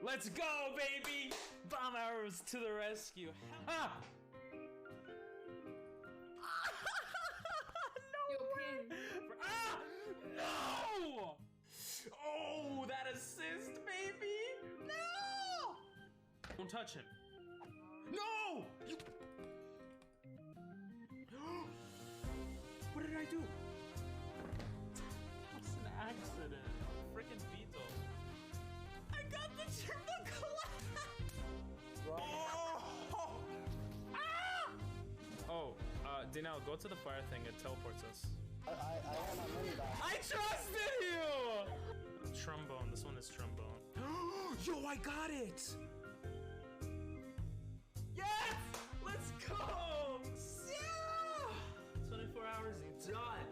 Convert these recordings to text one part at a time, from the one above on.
Let's go, baby! Bomb arrows to the rescue. Ha! No way! Ah! No! Oh, that assist, baby! No! Don't touch him. No! You... What did I do? It's an accident. Freaking Vito. I got the triple collapse! Oh! Ah! Oh, Dinell, go to the fire thing. It teleports us. I have my money back. I trusted you! Trombone. This one is trombone. Yo, I got it! Yes! Let's go! Yeah! 24 hours done.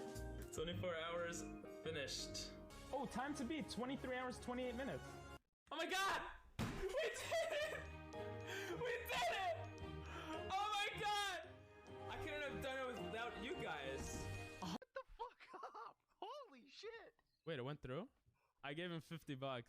24 hours finished. Oh, time to beat. 23 hours, 28 minutes. Oh my god! We did it! We did it! Oh my god! I couldn't have done it without you guys. What the fuck up? Holy shit! Wait, it went through? I gave him $50.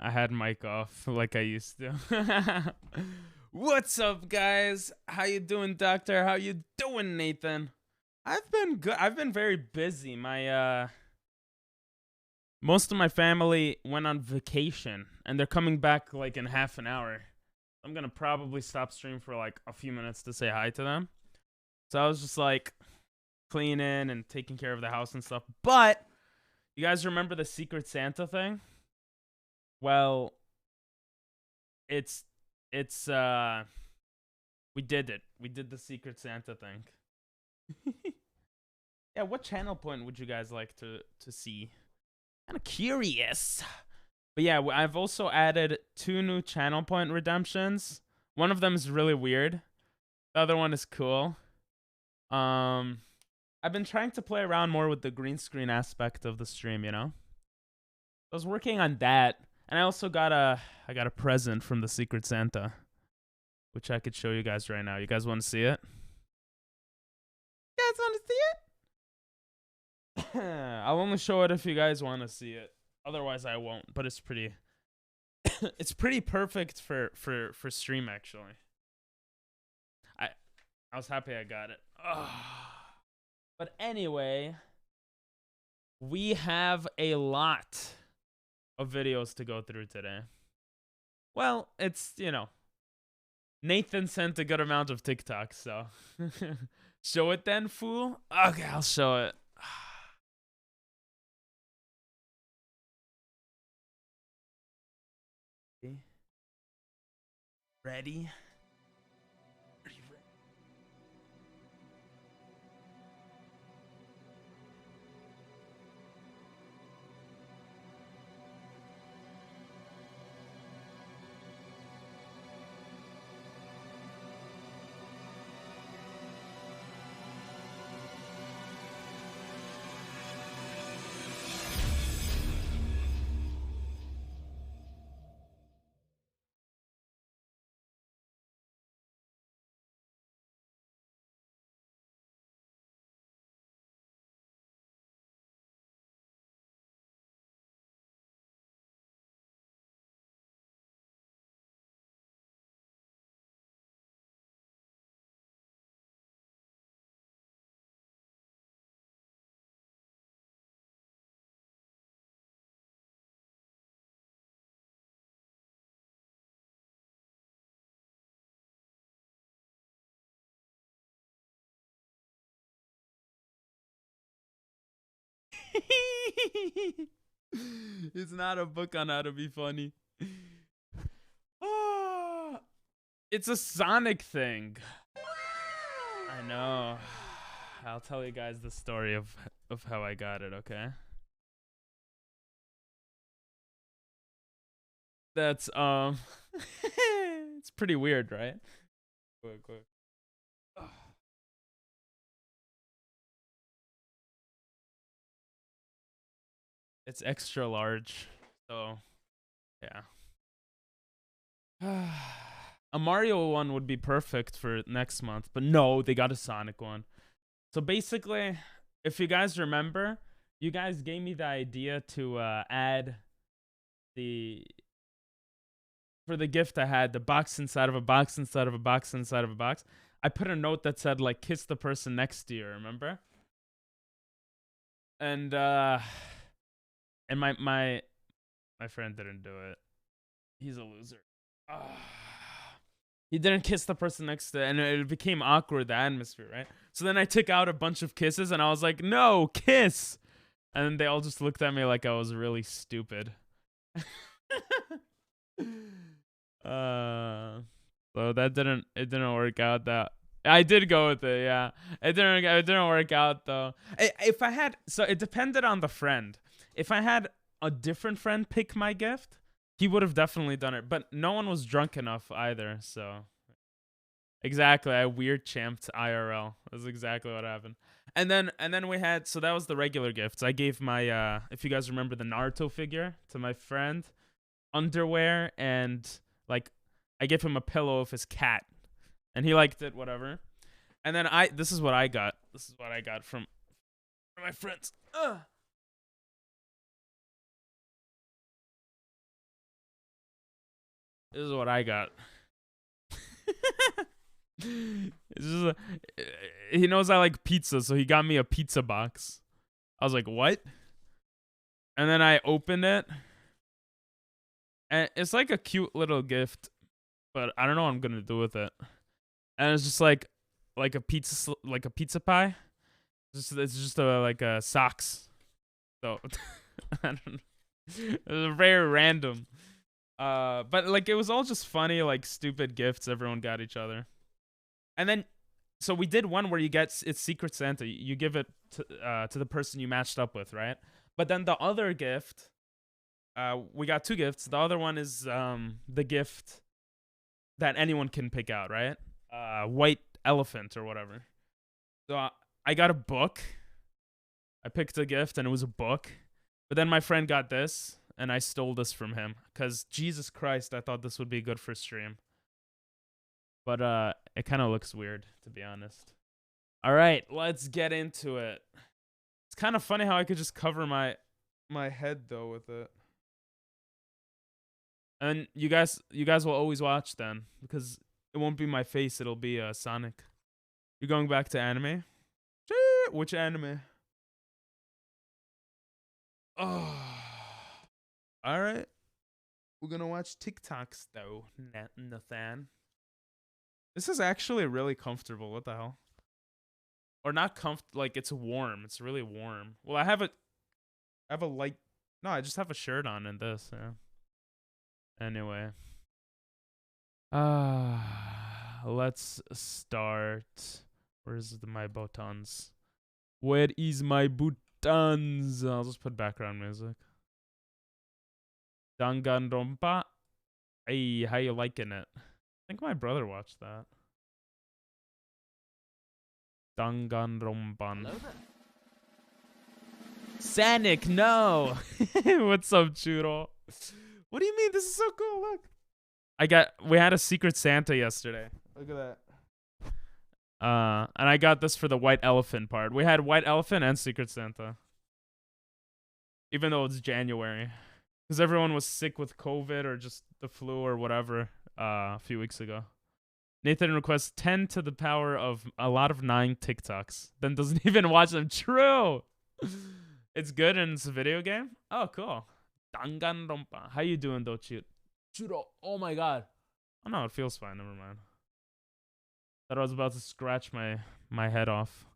I had mic off like I used to. What's up, guys? How you doing, Doctor? How you doing, Nathan? I've been good. I've been very busy. My most of my family went on vacation, and they're coming back like in half an hour. I'm gonna probably stop stream for like a few minutes to say hi to them. So I was just like cleaning and taking care of the house and stuff. But you guys remember the Secret Santa thing? Well, it's we did it. We did the Secret Santa thing. Yeah, what channel point would you guys like to see? Kind of curious. But yeah, I've also added 2 new channel point redemptions. One of them is really weird. The other one is cool. I've been trying to play around more with the green screen aspect of the stream, you know? I was working on that. And I also got a present from the Secret Santa, which I could show you guys right now. You guys want to see it? You guys want to see it? I'll only show it if you guys want to see it. Otherwise, I won't. But it's pretty. It's pretty perfect for stream, actually. I was happy I got it. But anyway, we have a lot of videos to go through today. Well, it's, you know, Nathan sent a good amount of TikToks, so show it then, fool. Okay, I'll show it. Ready? Are you ready? It's not a book on how to be funny. It's a Sonic thing. I know. I'll tell you guys the story of how I got it, okay? That's it's pretty weird, right? Quick. It's extra large, so yeah. A Mario one would be perfect for next month, but no, they got a Sonic one. So basically, if you guys remember, you guys gave me the idea to add for the gift I had, the box inside of a box inside of a box inside of a box. I put a note that said, like, kiss the person next to you, remember? And my friend didn't do it. He's a loser. He didn't kiss the person next to it, and it became awkward, the atmosphere, right? So then I took out a bunch of kisses, and I was like, no, kiss! And then they all just looked at me like I was really stupid. So it didn't work out. That I did go with it, yeah. It didn't work out though. If I had, so it depended on the friend. If I had a different friend pick my gift, he would have definitely done it. But no one was drunk enough either, so exactly. I weird champed IRL. That's exactly what happened. And then we had, so that was the regular gifts. I gave my if you guys remember the Naruto figure to my friend, underwear, and like I gave him a pillow of his cat, and he liked it, whatever. And then this is what I got. This is what I got from my friends. This is what I got. It's just he knows I like pizza, so he got me a pizza box. I was like, what? And then I opened it. And it's like a cute little gift, but I don't know what I'm gonna do with it. And it's just like a pizza pie. It's just like a socks. So I don't know. It was very random. But like it was all just funny, like stupid gifts everyone got each other. And then so we did one where you get it's Secret Santa. You give it to the person you matched up with, right? But then the other gift, we got two gifts. The other one is the gift that anyone can pick out, right? White elephant or whatever. So I got a book. I picked a gift and it was a book. But then my friend got this and I stole this from him because Jesus Christ, I thought this would be good for stream. But it kind of looks weird, to be honest. All right, let's get into it. It's kind of funny how I could just cover my head though with it. And you guys will always watch then because it won't be my face, it'll be Sonic. You're going back to anime? Which anime? Oh. All right. We're going to watch TikToks though, Nathan. This is actually really comfortable. What the hell? Or not like it's warm. It's really warm. Well, I have a light. No, I just have a shirt on in this, yeah. Anyway. Let's start. Where's my buttons? Where is my buttons? I'll just put background music. Danganronpa. Hey, how you liking it? I think my brother watched that. Danganronpan. Sonic, no! What's up, Churro? What do you mean? This is so cool, look. We had a Secret Santa yesterday. Look at that. And I got this for the white elephant part. We had white elephant and Secret Santa. Even though it's January. Because everyone was sick with COVID or just the flu or whatever a few weeks ago. Nathan requests 10 to the power of a lot of 9 TikToks. Then doesn't even watch them. True! It's good and it's a video game? Oh, cool. Danganronpa. How you doing, though, Churo? Oh my god. Oh no, it feels fine. Never mind. Thought I was about to scratch my head off.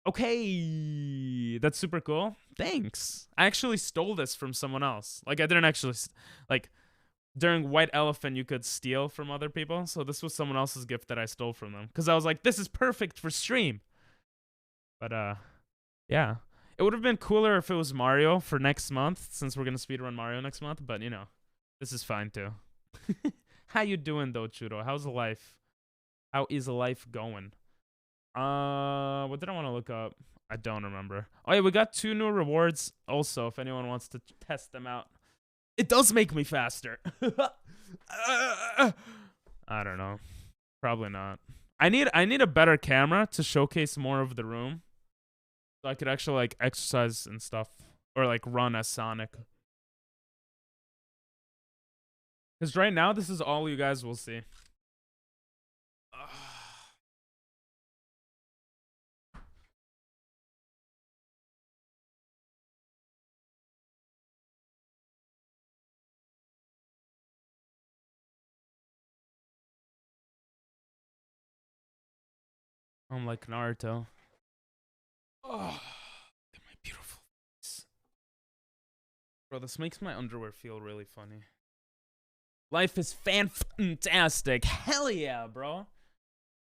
Okay, that's super cool. Thanks. I actually stole this from someone else. Like I didn't actually like during White Elephant you could steal from other people. So this was someone else's gift that I stole from them because I was like, this is perfect for stream. But yeah. It would have been cooler if it was Mario for next month since we're gonna speedrun Mario next month. But you know, this is fine too. How you doing though, Churo? How's life? How is life going? What did I want to look up? I don't remember. Oh yeah, we got 2 new rewards also if anyone wants to test them out. It does make me faster. I don't know. Probably not. I need a better camera to showcase more of the room. So I could actually like exercise and stuff. Or like run as Sonic. Because right now this is all you guys will see. I'm like Naruto. Oh, look at my beautiful face. Bro, this makes my underwear feel really funny. Life is fantastic. Hell yeah, bro.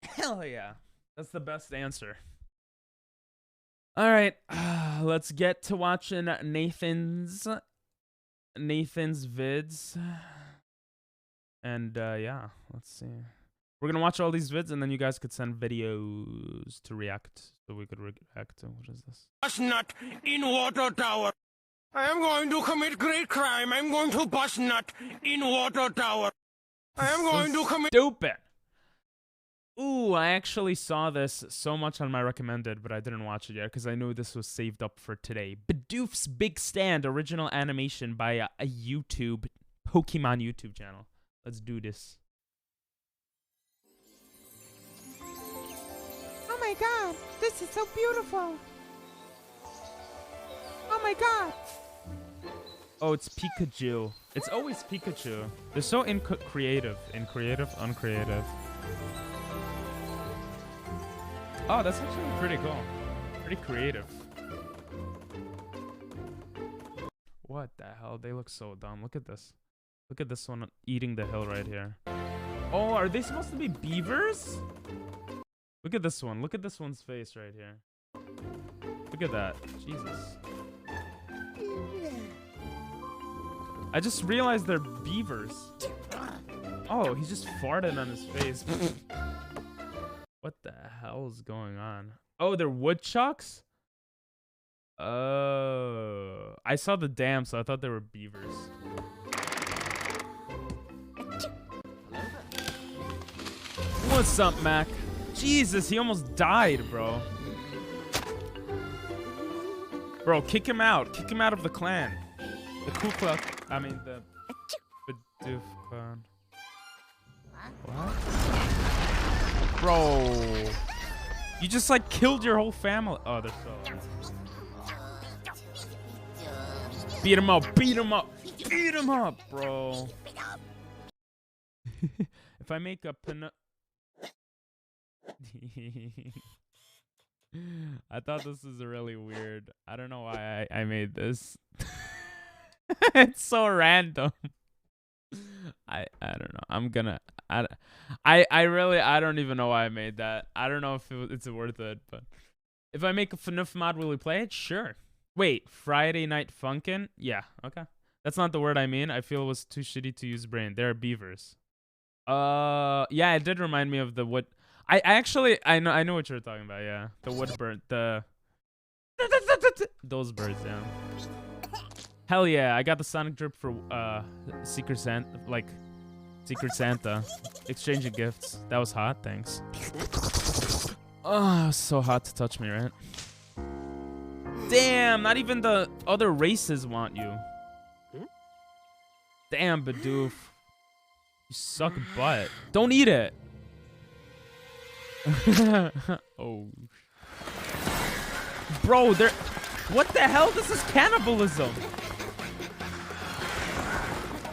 Hell yeah. That's the best answer. All right, let's get to watching Nathan's vids. And yeah, let's see. We're gonna watch all these vids, and then you guys could send videos to react, so we could react to. What is this? Bust nut in water tower. I am going to commit great crime. I'm going to bust nut in water tower. I am going to commit. Stupid. Ooh, I actually saw this so much on my recommended, but I didn't watch it yet because I knew this was saved up for today. Bidoof's Big Stand, original animation by a Pokemon YouTube channel. Let's do this. Oh my god, this is so beautiful. Oh my god. Oh, it's Pikachu. It's always Pikachu. They're so creative. Uncreative. Oh, that's actually pretty cool. Pretty creative. What the hell? They look so dumb. Look at this. Look at this one eating the hill right here. Oh, are they supposed to be beavers? Look at this one. Look at this one's face right here. Look at that. Jesus. I just realized they're beavers. Oh, he just farted on his face. What the hell is going on? Oh, they're woodchucks? Oh. I saw the dam, so I thought they were beavers. What's up, Mac? Jesus, he almost died, bro. Bro, kick him out. Kick him out of the clan. The Ku Klux. I mean, the Bidoof clan. What? Bro. You just, like, killed your whole family. Oh, they're so... Beat him up. Beat him up. Beat him up, bro. If I make a I thought this was really weird. I don't know why I made this. It's so random. I don't know. I'm gonna I really don't even know why I made that. I don't know if it's worth it, but if I make a FNUF mod, will we play it? Sure. Wait, Friday Night Funkin'? Yeah, okay. That's not the word I mean. I feel it was too shitty to use brain. They're beavers. Yeah, it did remind me of the wood. I actually I know what you're talking about. Yeah, the wood bird, those birds. Yeah. Hell yeah, I got the Sonic drip for Secret Santa, exchanging gifts. That was hot. Thanks. Oh, it was so hot to touch me, right? Damn, not even the other races want you. Damn, Bidoof. You suck butt. Don't eat it. Oh. Bro, they're... What the hell? This is cannibalism.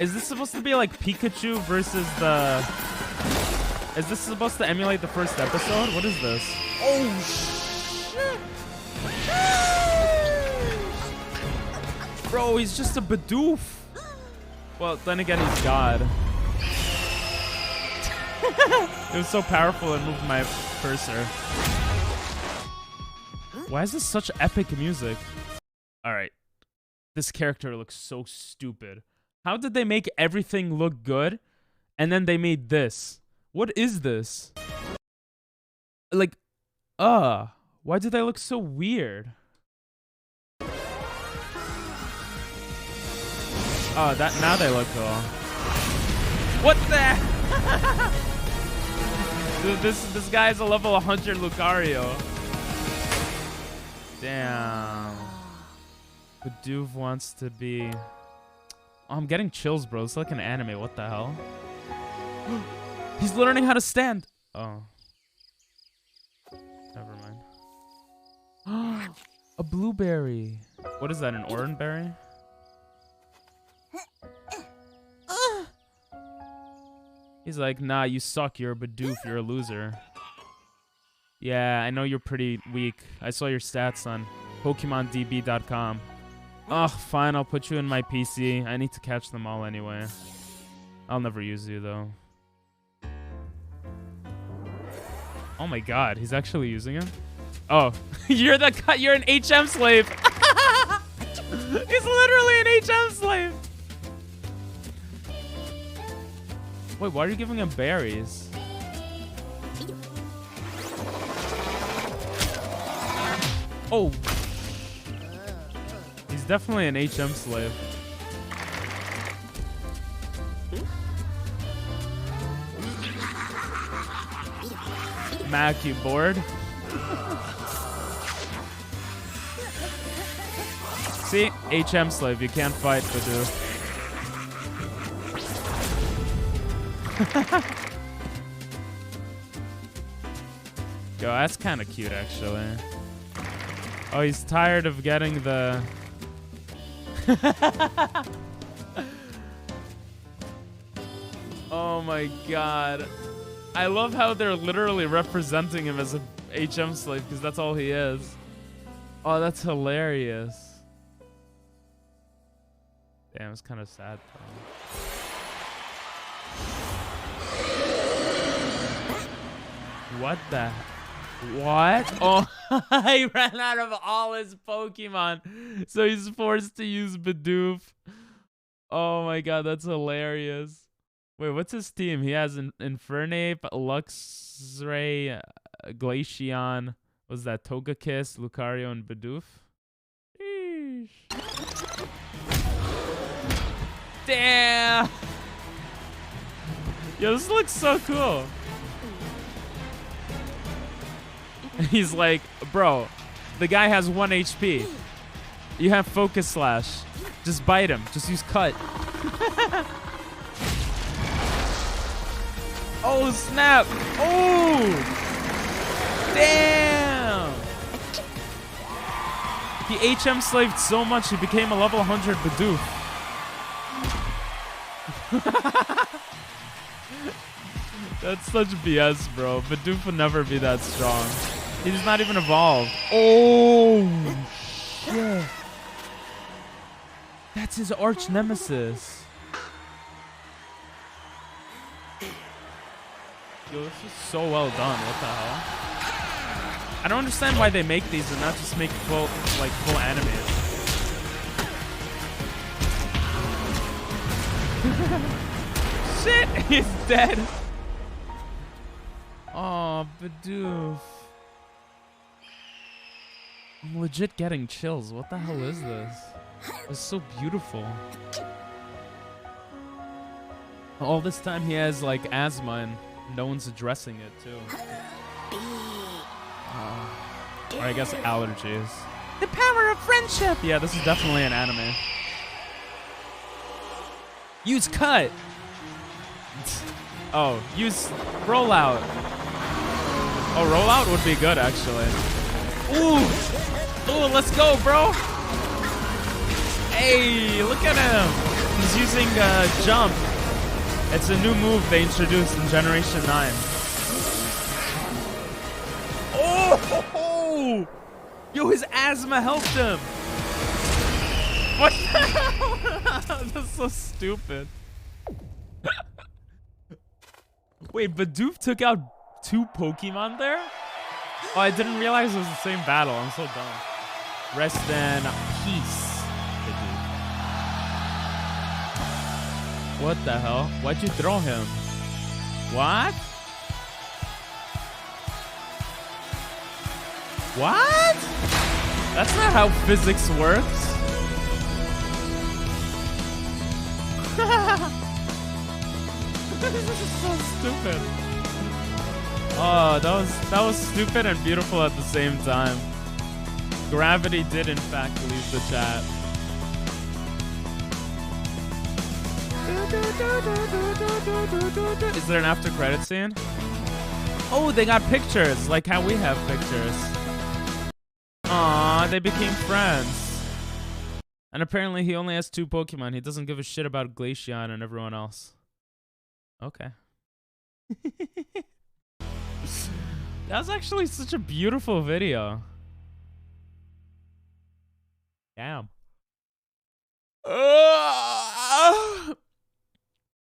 Is this supposed to be like Pikachu versus the... Is this supposed to emulate the first episode? What is this? Oh, shit. Bro, he's just a Bidoof. Well, then again, he's God. It was so powerful it moved my cursor. Why is this such epic music? Alright. This character looks so stupid. How did they make everything look good? And then they made this. What is this? Like, why do they look so weird? Oh, now they look cool. What the? Dude, this guy's a level 100 Lucario. Damn. Bidoof wants to be... Oh, I'm getting chills, bro. It's like an anime. What the hell? He's learning how to stand. Oh. Never mind. A blueberry. What is that, an oranberry? He's like, nah, you suck. You're a Bidoof. You're a loser. Yeah, I know you're pretty weak. I saw your stats on PokemonDB.com. Ugh, fine. I'll put you in my PC. I need to catch them all anyway. I'll never use you, though. Oh my god, he's actually using him? Oh, you're an HM slave. He's literally an HM slave. Wait, why are you giving him berries? Oh. He's definitely an HM slave. Mac, you bored? See? HM slave, you can't fight Bidoof. Yo, that's kind of cute, actually. Oh, he's tired of getting the... Oh my god. I love how they're literally representing him as a HM slave because that's all he is. Oh, that's hilarious. Damn, it's kind of sad though. What the? What? Oh, he ran out of all his Pokemon, so he's forced to use Bidoof. Oh my god, that's hilarious. Wait, what's his team? He has Infernape, Luxray, Glaceon. Was that Togekiss, Lucario, and Bidoof? Eesh. Damn! Yo, this looks so cool. He's like, bro, the guy has 1 HP. You have Focus Slash. Just bite him. Just use Cut. Oh, snap. Oh! Damn! He HM slaved so much, he became a level 100 Bidoof. That's such BS, bro. Bidoof would never be that strong. He's not even evolved. Oh, shit. That's his arch nemesis. Yo, this is so well done. What the hell? I don't understand why they make these and not just make full animes. Shit, he's dead. Oh, Bidoof. I'm legit getting chills. What the hell is this? It's so beautiful. All this time he has like asthma and no one's addressing it too. Or I guess allergies. The power of friendship! Yeah, this is definitely an anime. Use Cut! Oh, use Rollout. Oh, Rollout would be good, actually. Ooh! Ooh, let's go, bro! Hey, look at him! He's using Jump. It's a new move they introduced in Generation 9. Oh! Yo, his asthma helped him! What the hell? That's so stupid. Wait, Bidoof took out 2 Pokemon there? Oh, I didn't realize it was the same battle. I'm so dumb. Rest in peace, Bidoof. What the hell? Why'd you throw him? What? What? That's not how physics works. This is so stupid. Oh, that was stupid and beautiful at the same time. Gravity did in fact leave the chat. Is there an after credit scene? Oh, they got pictures, like how we have pictures. Aww, they became friends. And apparently he only has 2 Pokemon. He doesn't give a shit about Glaceon and everyone else. Okay. That was actually such a beautiful video. Damn.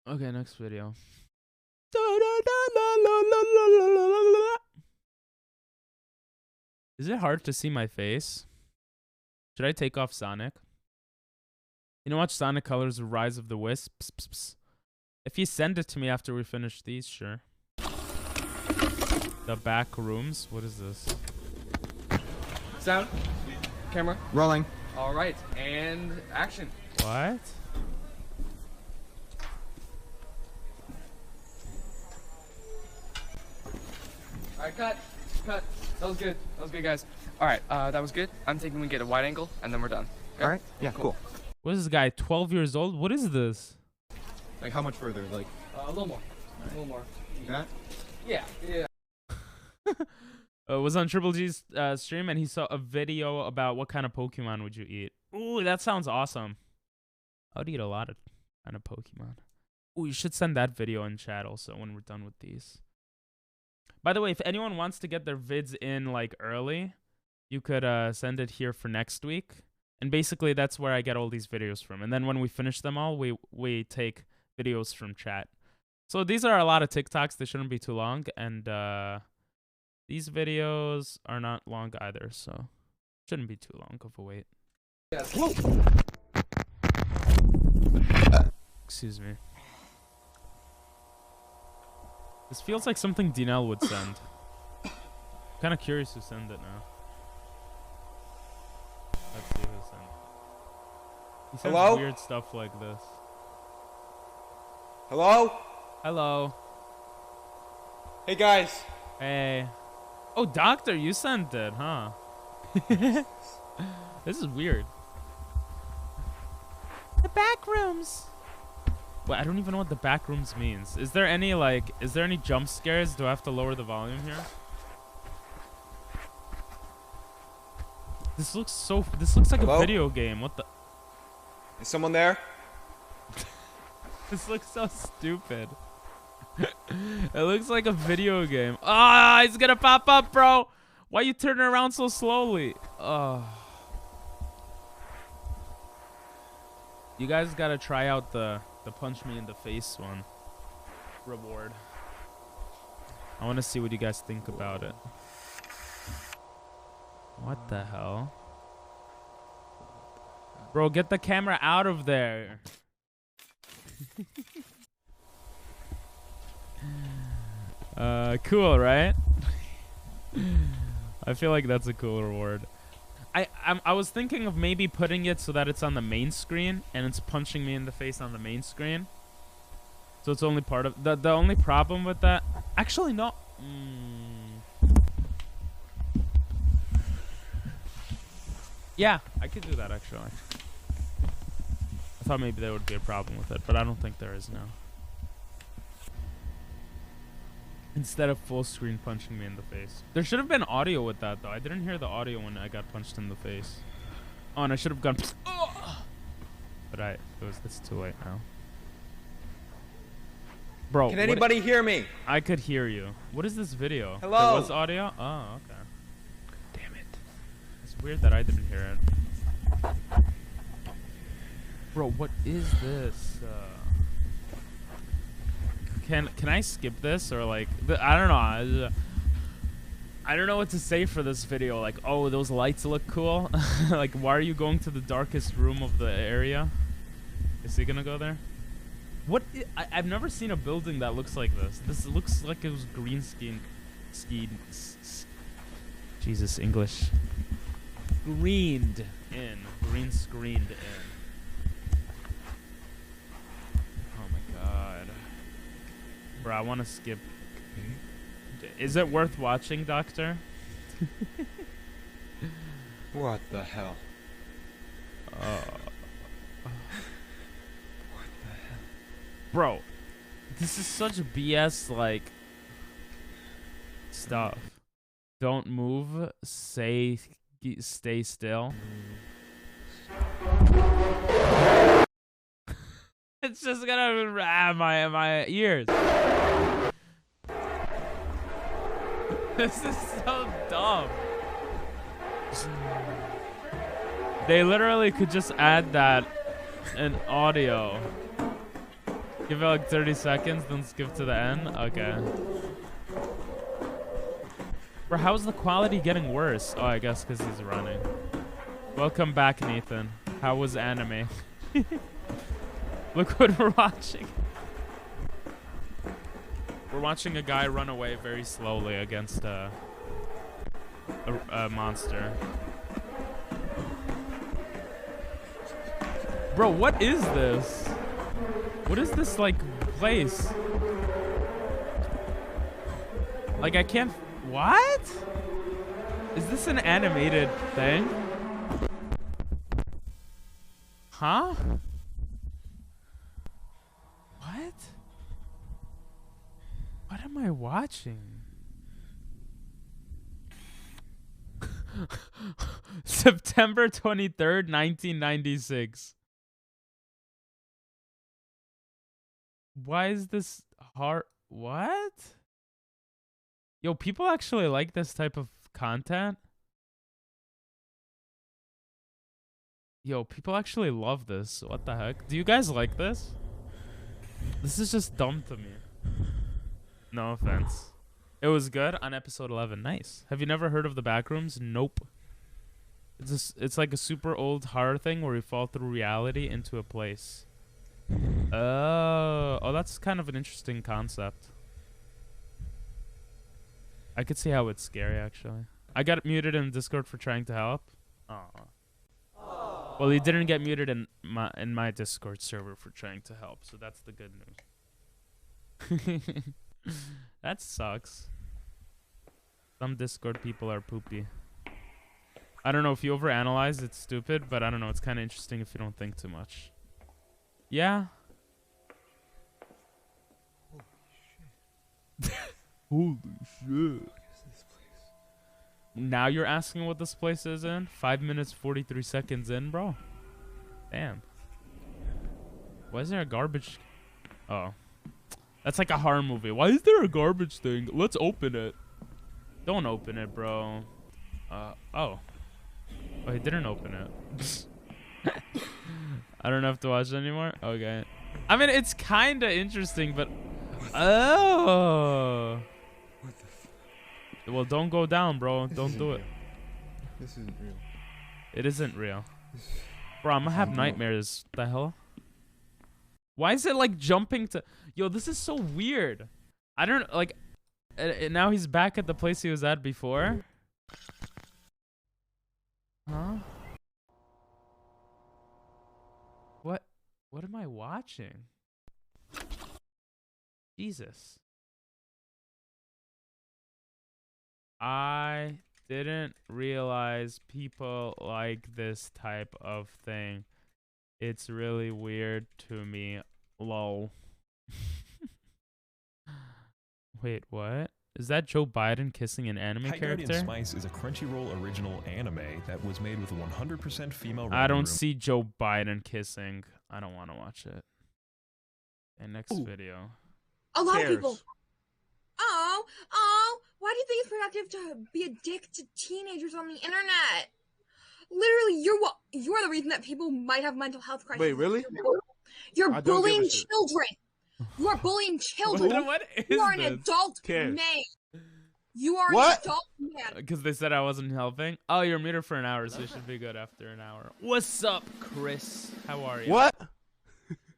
Okay, next video. Is it hard to see my face? Should I take off Sonic? You know, watch Sonic Colors: The Rise of the Wisps. If you send it to me after we finish these, sure. The back rooms. What is this? Sound. Camera. Rolling. All right, and action. What? All right, cut. Cut. That was good. That was good, guys. All right, that was good. I'm thinking we get a wide angle, and then we're done. Okay? All right. Yeah, cool. What is this guy? 12 years old? What is this? Like how much further? Like a little more. A little more. That? Yeah. Yeah. Was on Triple G's stream, and he saw a video about what kind of Pokemon would you eat. Ooh, that sounds awesome. I'd eat a lot of kind of Pokemon. Ooh, you should send that video in chat also when we're done with these. By the way, if anyone wants to get their vids in like early, you could send it here for next week. And basically, that's where I get all these videos from. And then when we finish them all, we take videos from chat. So these are a lot of TikToks. They shouldn't be too long. And these videos are not long either, so shouldn't be too long of a wait. Yes. Excuse me. This feels like something Dinell would send. Kind of curious who sent it now. Let's see who sent it. He sends Hello? weird stuff like this. Hello? Hello. Hey guys. Hey. Oh, Doctor, you sent it, huh? This is weird. The back rooms. Wait, I don't even know what the back rooms means. Is there any jump scares? Do I have to lower the volume here? This looks like Hello? a video game. What the? Is someone there? This looks so stupid. It looks like a video game. Ah, he's gonna pop up, bro. Why you turning around so slowly? Oh. You guys gotta try out the punch me in the face one. Reward. I wanna see what you guys think about it. What the hell? Bro, get the camera out of there. Cool, right? I feel like that's a cool reward. I was thinking of maybe putting it so that it's on the main screen and it's punching me in the face on the main screen. So it's only part of the only problem with that. Actually, no. Yeah, I could do that actually. I thought maybe there would be a problem with it, but I don't think there is now. Instead of full screen punching me in the face. There should have been audio with that though. I didn't hear the audio when I got punched in the face. Oh, and I should have gone. But it's too late now. Bro, Can anybody hear me? I could hear you. What is this video? Hello? There was audio? Oh, okay. Damn it. It's weird that I didn't hear it. Bro, what is this? Can I skip this or like I don't know. I don't know what to say for this video. Like, oh, those lights look cool. Like, why are you going to the darkest room of the area? Is he gonna go there? What? I've never seen a building that looks like this. This looks like it was green skied. Jesus, English. Green screened in. Bro, I want to skip. Is it worth watching, Doctor? What the hell? What the hell? Bro, this is such BS, like, stuff. Don't move. Stay still. It's just gonna my ears. This is so dumb. They literally could just add that in audio. Give it like 30 seconds, then skip to the end. Okay. Bro, how's the quality getting worse? Oh, I guess because he's running. Welcome back, Nathan. How was anime? Look what we're watching. We're watching a guy run away very slowly against a monster. Bro, what is this? What is this, like, place? Like, I can't... What? Is this an animated thing? Huh? What? am I watching? September 23rd, 1996. Why is this hard? What? Yo, people actually like this type of content? Yo, people actually love this. What the heck? Do you guys like this? This is just dumb to me. No offense. It was good on episode 11. Nice. Have you never heard of the Backrooms? Nope. It's like a super old horror thing where you fall through reality into a place. Oh, that's kind of an interesting concept. I could see how it's scary, actually. I got muted in Discord for trying to help. Oh. Well, he didn't get muted in my Discord server for trying to help, so that's the good news. That sucks. Some Discord people are poopy. I don't know, if you overanalyze, it's stupid, but I don't know, it's kind of interesting if you don't think too much. Yeah. Holy shit. What is this place? Now you're asking what this place is in? 5 minutes, 43 seconds in, bro. Damn. Why is there a garbage? Oh. That's like a horror movie. Why is there a garbage thing? Let's open it. Don't open it, bro. Oh. Oh, he didn't open it. I don't have to watch it anymore? Okay. I mean, it's kind of interesting, but... Oh. What the f... Well, don't go down, bro. Don't do it. This isn't real. It isn't real. Bro, I'm gonna have nightmares. What the hell? Why is it like jumping to... Yo, this is so weird. I don't... Like... now he's back at the place he was at before. Huh? What am I watching? Jesus. I didn't realize people like this type of thing. It's really weird to me. Lol. Wait, what? Is that Joe Biden kissing an anime character? Spice is a Crunchyroll original anime that was made with a 100% female. I don't see Joe Biden kissing. I don't want to watch it. Okay, next video. A lot of people. Oh, why do you think it's productive to be a dick to teenagers on the internet? Literally, you're the reason that people might have mental health crises. Wait, really? You're bullying children. You are bullying children. What is you are an this? adult man. You are an adult man. Because they said I wasn't helping. Oh, you're muted for an hour, so you should be good after an hour. What's up, Chris? How are you? What?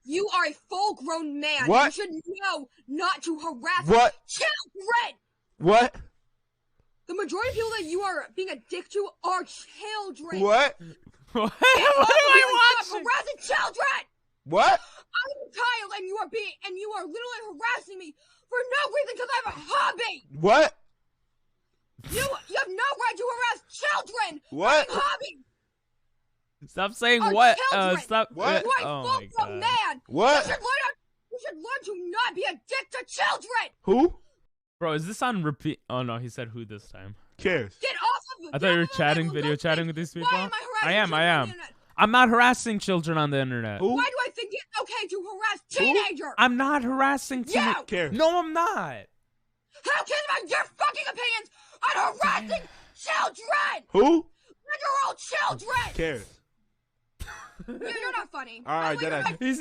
You are a full-grown man. What? You should know not to harass children. What? The majority of people that you are being a dick to are children. What? What am I watching? Harassing children. What? I'm a child, and you are literally harassing me for no reason because I have a hobby. What? You have no right to harass children. What? For a hobby. Stop saying what? Children. Stop. What? You are a full-grown man. What? You should learn to not be a dick to children. Who? Bro, is this on repeat? Oh no, he said who this time. Cares? Get off of. I thought you were chatting, video chatting with these people. Why am I harassing I am. I'm not harassing children on the internet. Who? Why do I think it's okay to harass teenagers? I'm not harassing You! Cares? No, I'm not. How cares about your fucking opinions on harassing children? Who? Literal children. Cares? You're not funny. All right, that He's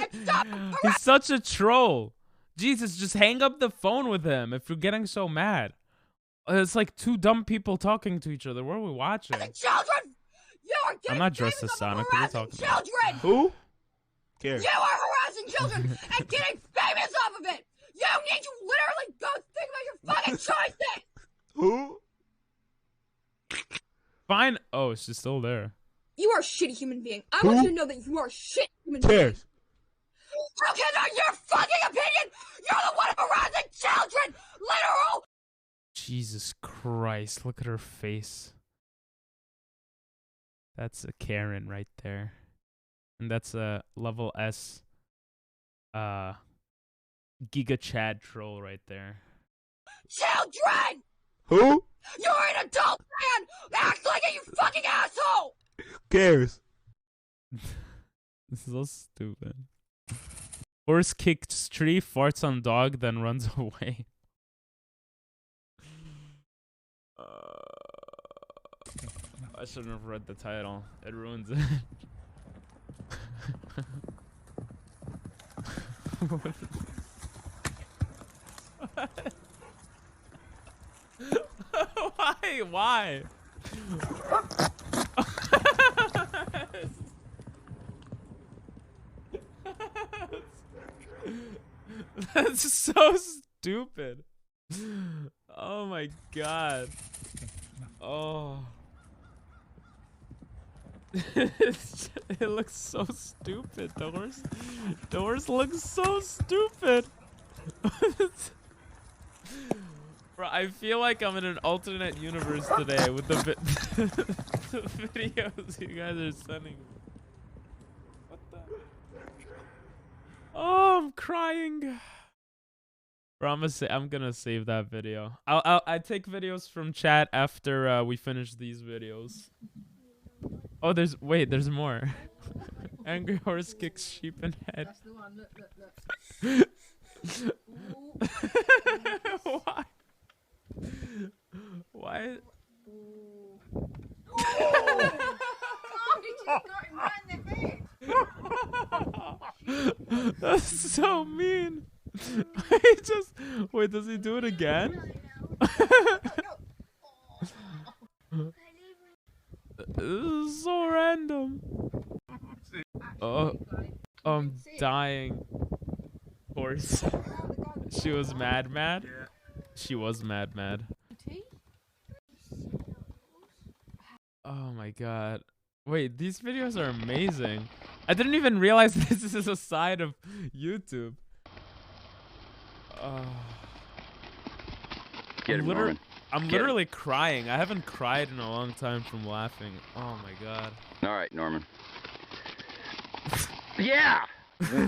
such a troll. Jesus, just hang up the phone with him if you're getting so mad. It's like two dumb people talking to each other. What are we watching? Children. You are getting I'm not dressed as Sonic. What are you talking about? Children. Who? Cares? You are harassing children and getting famous off of it. You need to literally go think about your fucking choices. Who? Fine. Oh, she's still there. You are a shitty human being. I want you to know that you are a shitty human being. Cares? How can I your fucking opinion? You're the one harassing children. Literal. Jesus Christ. Look at her face. That's a Karen right there. And that's a level S Giga Chad troll right there. children! Who? You're an adult man! Act like it, you fucking asshole! Cares? This is so stupid. Horse kicks tree, farts on dog, then runs away. I shouldn't have read the title. It ruins it. Why? Why? That's so stupid. Oh my god. Oh. It looks so stupid. The horse looks so stupid. Bro, I feel like I'm in an alternate universe today with the, the videos you guys are sending me. What the? Oh, I'm crying. Bro, I'm gonna save that video. I take videos from chat after we finish these videos. Oh, there's more. Angry horse kicks sheep in head. That's the one. Look. Why? Why? That's so mean. He just wait. Does he do it again? This is so random. Oh, I'm dying. Horse. She was mad. She was mad. Oh my god. Wait, these videos are amazing. I didn't even realize this is a side of YouTube. Get him, Norman. I'm literally crying. I haven't cried in a long time from laughing. Oh my god. All right, Norman. Yeah!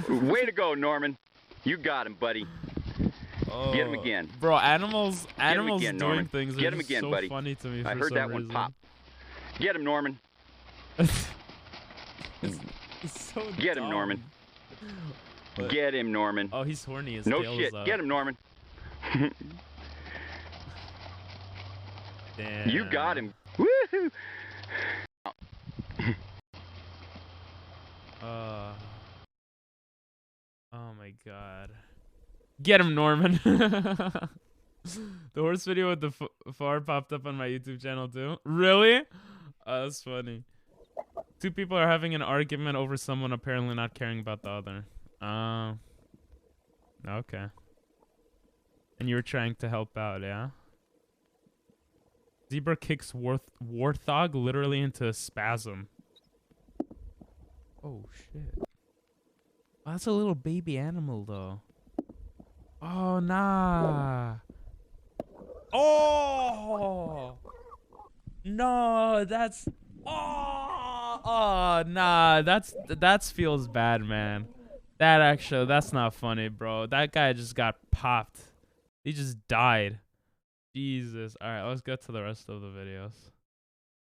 Way to go, Norman. You got him, buddy. Oh, get him again. Bro, animals again, doing Norman. things get are him again, so buddy. funny to me. I for heard some that one reason. pop. Get him, Norman. It's so get him, dumb. Norman. But, get him, Norman. oh, he's horny. His no tail shit. is up. Get him, Norman. Damn. You got him. Woohoo! Oh my god. Get him, Norman. The horse video with the far popped up on my YouTube channel too. Really? Oh, that's funny. Two people are having an argument over someone apparently not caring about the other. Oh. Okay. And you were trying to help out, yeah? Zebra kicks warthog literally into a spasm. Oh, shit. Oh, that's a little baby animal, though. Oh, nah. Oh! No, that's... Oh, nah. That feels bad, man. That's not funny, bro. That guy just got popped. He just died. Jesus. Alright, let's get to the rest of the videos.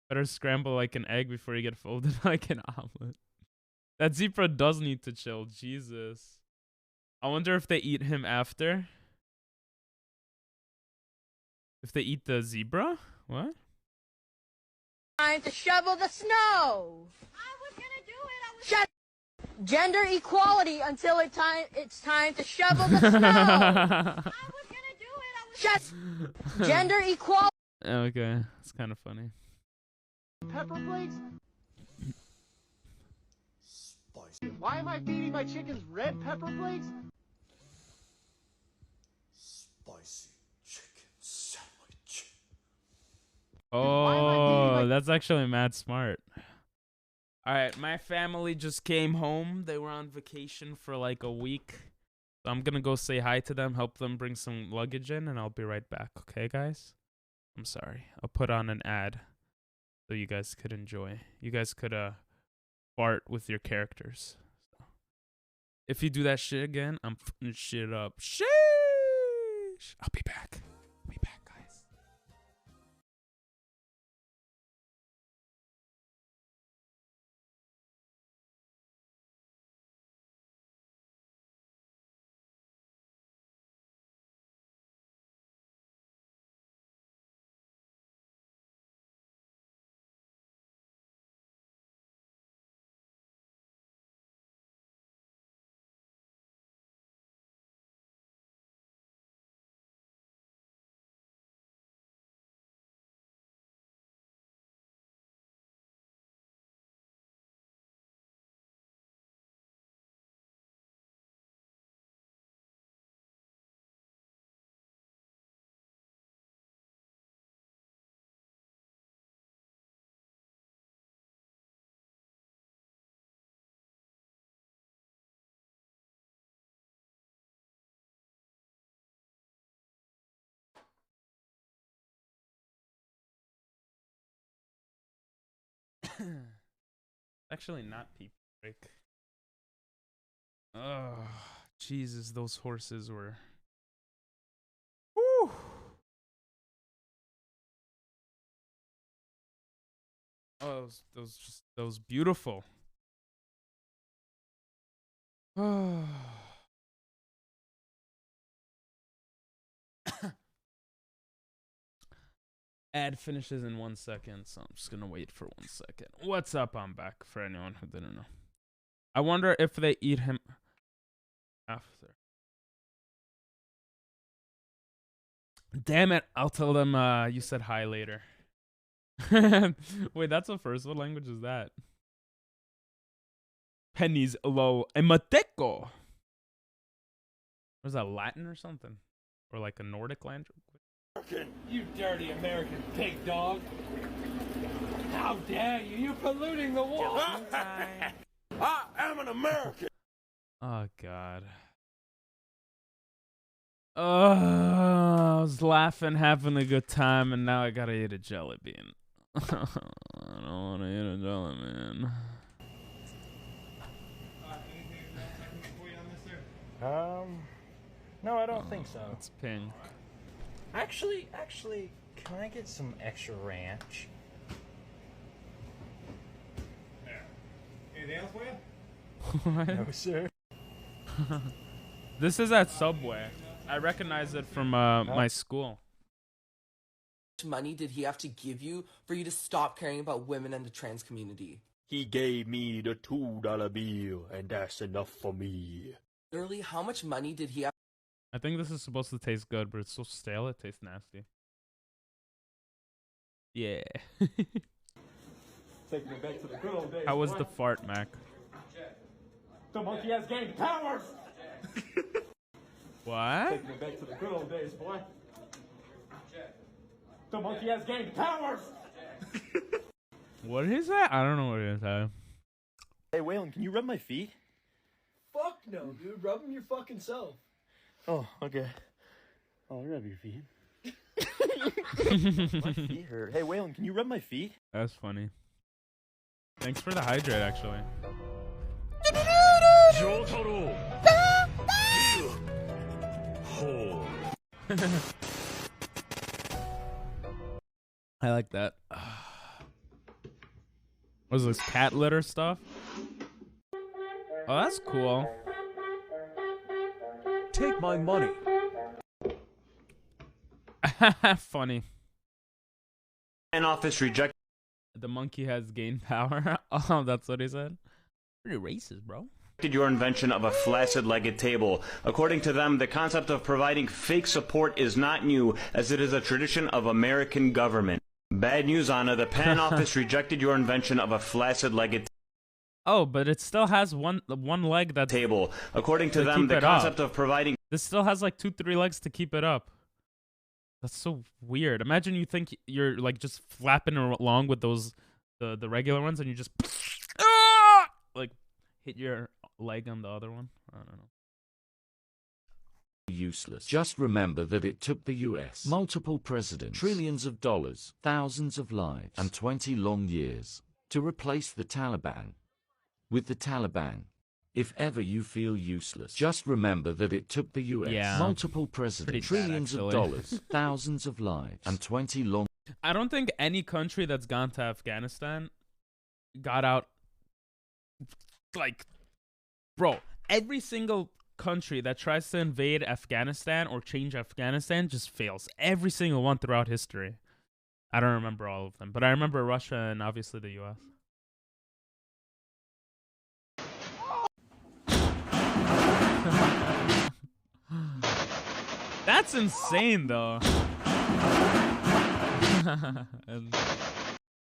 Better scramble like an egg before you get folded like an omelet. That zebra does need to chill. Jesus. I wonder if they eat him after. If they eat the zebra? What? Time to shovel the snow. I was gonna do it. Shut. Gender equality until it's time to shovel the snow. I was gonna do it. Shut. Gender equality. Okay, it's kind of funny. Pepper flakes? Spicy. Why am I feeding my chickens red pepper flakes? Spicy chicken sandwich. Oh, that's actually mad smart. Alright, my family just came home. They were on vacation for like a week. So I'm gonna go say hi to them, help them bring some luggage in, and I'll be right back. Okay, guys? I'm sorry. I'll put on an ad so you guys could enjoy. You guys could fart with your characters. So, if you do that shit again, I'm fucking shit up. Sheesh! I'll be back. Actually, not pee break. Oh, Jesus, those horses were. Woo! Oh, those beautiful. Oh. Ad finishes in 1 second, so I'm just gonna wait for 1 second. What's up? I'm back for anyone who didn't know. I wonder if they eat him after. Damn it! I'll tell them you said hi later. Wait, that's the first. What language is that? Pennies lo emateco. Was that Latin or something? Or like a Nordic language? You dirty American pig dog. How dare you? You're polluting the water. I am an American. Oh, God. I was laughing, having a good time, and now I gotta eat a jelly bean. I don't want to eat a jelly bean. No, I don't think so. It's pink. Actually, can I get some extra ranch? Anything else for you? What? No, sir. This is at Subway. I recognize it from my school. How much money did he have to give you for you to stop caring about women and the trans community? He gave me the $2 bill, and that's enough for me. Literally, how much money did he have? I think this is supposed to taste good, but it's so stale it tastes nasty. Yeah. Taking it back to the good old days. How was the fart, Mac? The monkey has gained powers! What? Taking it back to the good old days, boy. The monkey has gained powers! What is that? I don't know what it is. Hey, Waylon, can you rub my feet? Fuck no, dude. Rub them your fucking self. Oh, okay. I'll rub your feet. My feet hurt. Hey, Waylon, can you rub my feet? That's funny. Thanks for the hydrate, actually. I like that. What is this, cat litter stuff? Oh, that's cool. Take my money. Funny. An office reject. The monkey has gained power. Oh, that's what he said. Pretty racist, bro. Your invention of a flaccid-legged table. According to them, the concept of providing fake support is not new, as it is a tradition of American government. Bad news, Anna. The patent office rejected your invention of a flaccid-legged Oh, but it still has one leg that table. According to them, the concept of providing this still has like 2-3 legs to keep it up. That's so weird. Imagine you think you're like just flapping along with those the regular ones, and you just like hit your leg on the other one. I don't know. Useless. Just remember that it took the US multiple presidents, trillions of dollars, thousands of lives, and 20 long years to replace the Taliban. With the Taliban, if ever you feel useless, just remember that it took the US multiple presidents, trillions of dollars, thousands of lives, and 20 long. I don't think any country that's gone to Afghanistan got out. Like, bro, every single country that tries to invade Afghanistan or change Afghanistan just fails. Every single one throughout history. I don't remember all of them, but I remember Russia and obviously the US. That's insane, though. And,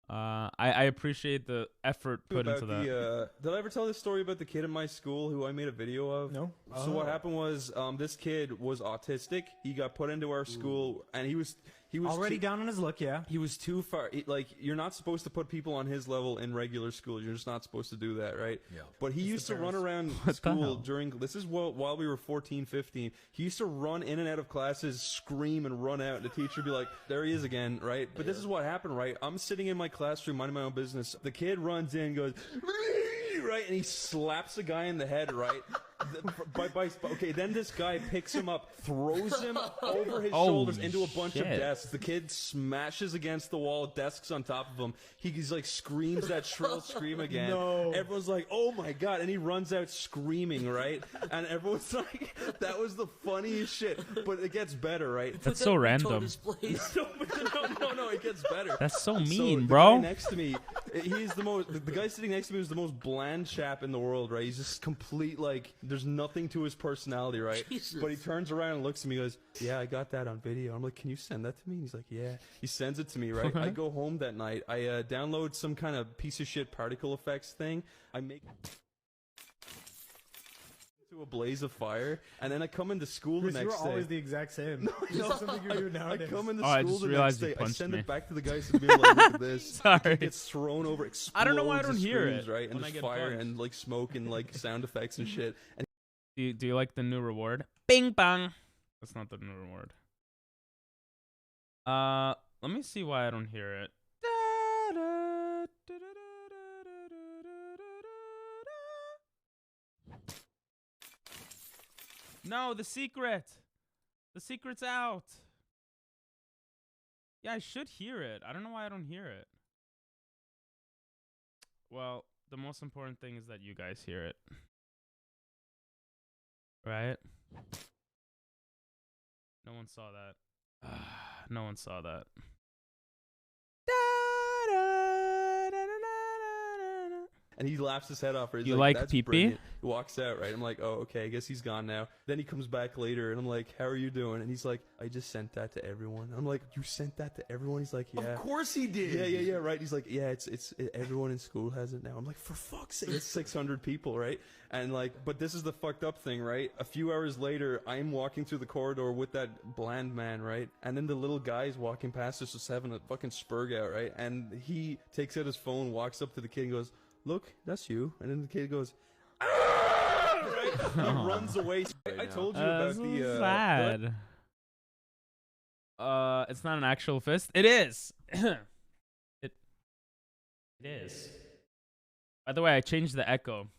I appreciate the effort put into that. Did I ever tell this story about the kid in my school who I made a video of? No. So what happened was, this kid was autistic. He got put into our school, and he was He was already down on his luck, yeah. He was too far. Like, you're not supposed to put people on his level in regular school. You're just not supposed to do that, right? Yeah. But he used to run around school during, this is while we were 14, 15. He used to run in and out of classes, scream and run out. And the teacher would be like, there he is again, right? But this is what happened, right? I'm sitting in my classroom, minding my own business. The kid runs in, goes, right? And he slaps a guy in the head, right? Okay, then this guy picks him up, throws him over his shoulders into a bunch of desks. The kid smashes against the wall, desks on top of him. He's like screams that shrill scream again. No. Everyone's like, oh my god, and he runs out screaming, right? And everyone's like, that was the funniest shit. But it gets better, right? That's so random. No, it gets better. That's so mean, the bro. Guy next to me, he's the guy sitting next to me is the most bland chap in the world, right? He's just complete, like, there's nothing to his personality, right? Jesus. But he turns around and looks at me and goes, yeah, I got that on video. I'm like, can you send that to me? And he's like, yeah. He sends it to me, right? I go home that night. I download some kind of piece of shit particle effects thing. I make into a blaze of fire, and then I come into school the next day. You're always the exact same. No, something you do nowadays. I come into I school just the realized next you day. I punched send me. it back to the guys to be like, look at this. Sorry. It gets thrown over, explodes. I don't know why I don't and hear screams, it right? And when I there's get fire punched. and like smoke and like sound effects and shit. And Do you like the new reward? Bing bang. That's not the new reward. Let me see why I don't hear it. No, the secret. The secret's out. Yeah, I should hear it. I don't know why I don't hear it. Well, the most important thing is that you guys hear it. Right? No one saw that. No one saw that. And he laughs his head off. He's You like that's pee-pee? brilliant. He walks out, right? I'm like, oh, okay, I guess he's gone now. Then he comes back later, and I'm like, how are you doing? And he's like, I just sent that to everyone. I'm like, you sent that to everyone? He's like, yeah. Of course he did. Yeah, right. He's like, yeah, it's everyone in school has it now. I'm like, for fuck's sake, it's 600 people, right? And like, but this is the fucked up thing, right? A few hours later, I'm walking through the corridor with that bland man, right? And then the little guy's walking past us, just having a fucking spurg out, right? And he takes out his phone, walks up to the kid, and goes, look, that's you. And then the kid goes, ah! Right? He runs away. I told you about the sad. It's not an actual fist. It is. It is. By the way, I changed the echo.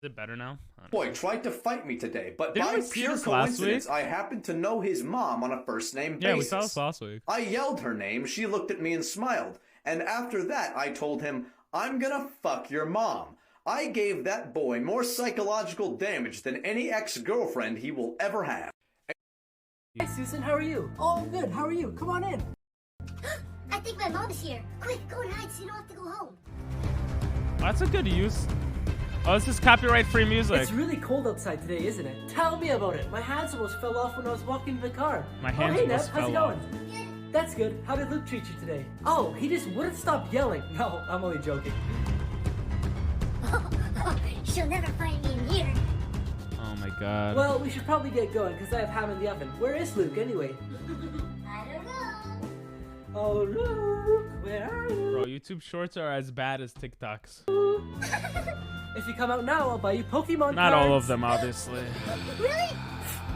Is it better now? Boy tried to fight me today, but Didn't by we see pure this last coincidence, week? I happened to know his mom on a first-name basis. Yeah, we saw this last week. I yelled her name, she looked at me and smiled. And after that, I told him, I'm gonna fuck your mom. I gave that boy more psychological damage than any ex-girlfriend he will ever have. Hey, Susan, how are you? Oh, I'm good. How are you? Come on in. I think my mom is here. Quick, go and hide so you don't have to go home. That's a good use. Oh, this is copyright-free music. It's really cold outside today, isn't it? Tell me about it. My hands almost fell off when I was walking to the car. My hands oh, hey, almost Neb, how's it fell going? That's good. How did Luke treat you today? Oh, he just wouldn't stop yelling. No, I'm only joking. She'll never find me in here. Oh my god. Well, we should probably get going because I have ham in the oven. Where is Luke anyway? I don't know. Oh, Luke, where are you? Bro, YouTube shorts are as bad as TikToks. If you come out now, I'll buy you Pokemon Not cards. all of them, obviously. Really?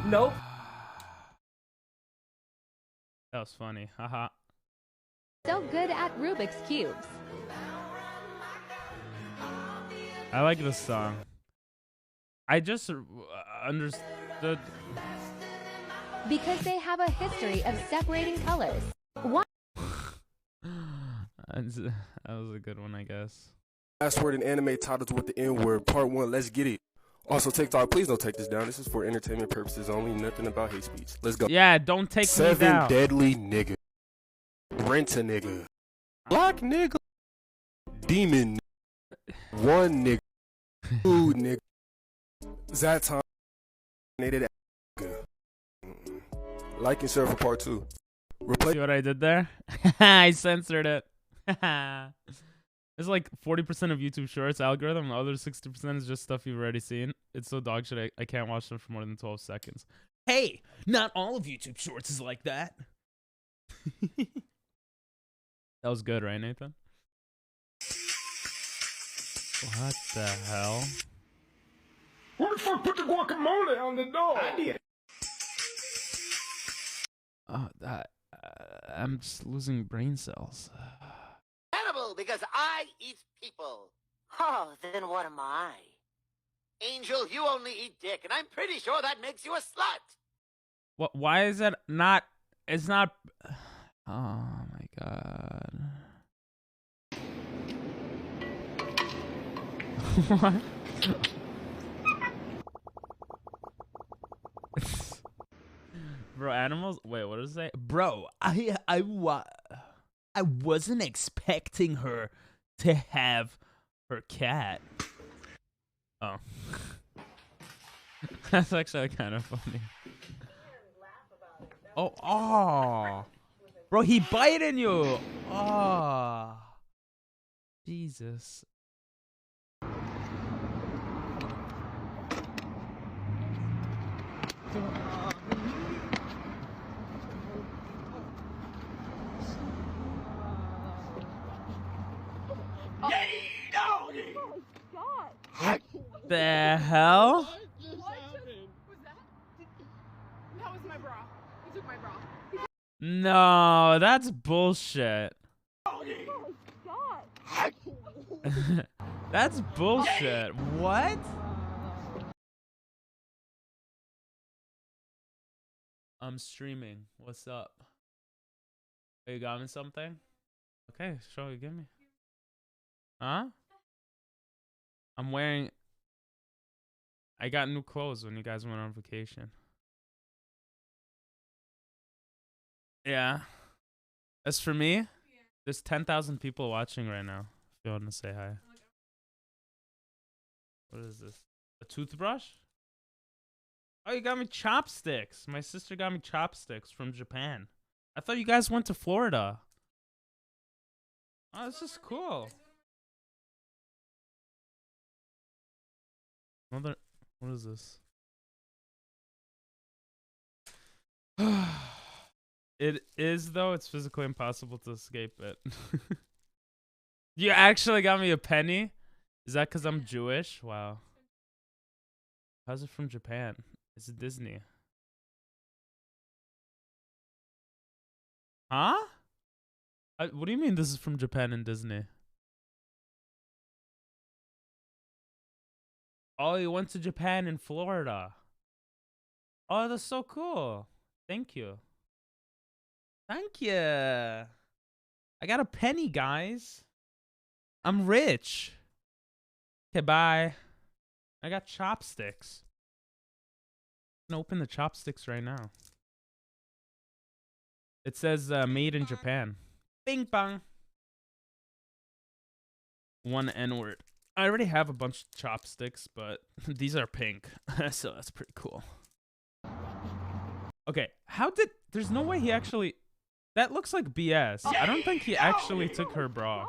Nope. That was funny. Haha. So good at Rubik's Cubes. I like this song. I just understood. Because they have a history of separating colors. Why? That was a good one, I guess. Last word in anime titles with the N-word. Part 1, let's get it. Also, TikTok, please don't take this down. This is for entertainment purposes only. Nothing about hate speech. Let's go. Yeah, don't take me down. 7 deadly nigga. Rent a nigga. Black nigga. Demon nigga. 1 nigga. 2 nigga. Zaton. Nigga. Like and share for part 2. See what I did there? I censored it. It's like 40% of YouTube Shorts algorithm. The other 60% is just stuff you've already seen. It's so dog shit. I can't watch them for more than 12 seconds. Hey, not all of YouTube Shorts is like that. That was good, right, Nathan? What the hell? Who the fuck put the guacamole on the door? I did. I'm just losing brain cells. Cannibal, because I eat people. Oh, then what am I? Angel, you only eat dick, and I'm pretty sure that makes you a slut. What? Why is it not? It's not. Oh my god. What? Bro, animals. Wait, what does it say? Bro, I wasn't expecting her to have her cat. Oh. That's actually kind of funny. Oh. Bro, he biting you. Oh. Jesus. What the hell? What was that? That was my bra. He took my bra. No, that's bullshit. That's bullshit. What? I'm streaming. What's up? Oh, you got me something? Okay, sure, give me. Huh? I'm wearing... I got new clothes when you guys went on vacation. Yeah. As for me, there's 10,000 people watching right now. If you want to say hi. What is this? A toothbrush? Oh, you got me chopsticks. My sister got me chopsticks from Japan. I thought you guys went to Florida. Oh, this is cool. What is this? It is, though. It's physically impossible to escape it. You actually got me a penny? Is that because I'm Jewish? Wow. How's it from Japan? It's Disney. Huh? What do you mean this is from Japan and Disney? Oh, you went to Japan and Florida. Oh, that's so cool. Thank you. Thank you. I got a penny, guys. I'm rich. Okay, bye. I got chopsticks. I'm gonna open the chopsticks right now. It says made in Japan. Bing bong. One N-word. I already have a bunch of chopsticks, but these are pink. So that's pretty cool. Okay, how did... There's no way he actually... That looks like BS. I don't think he actually took her bra.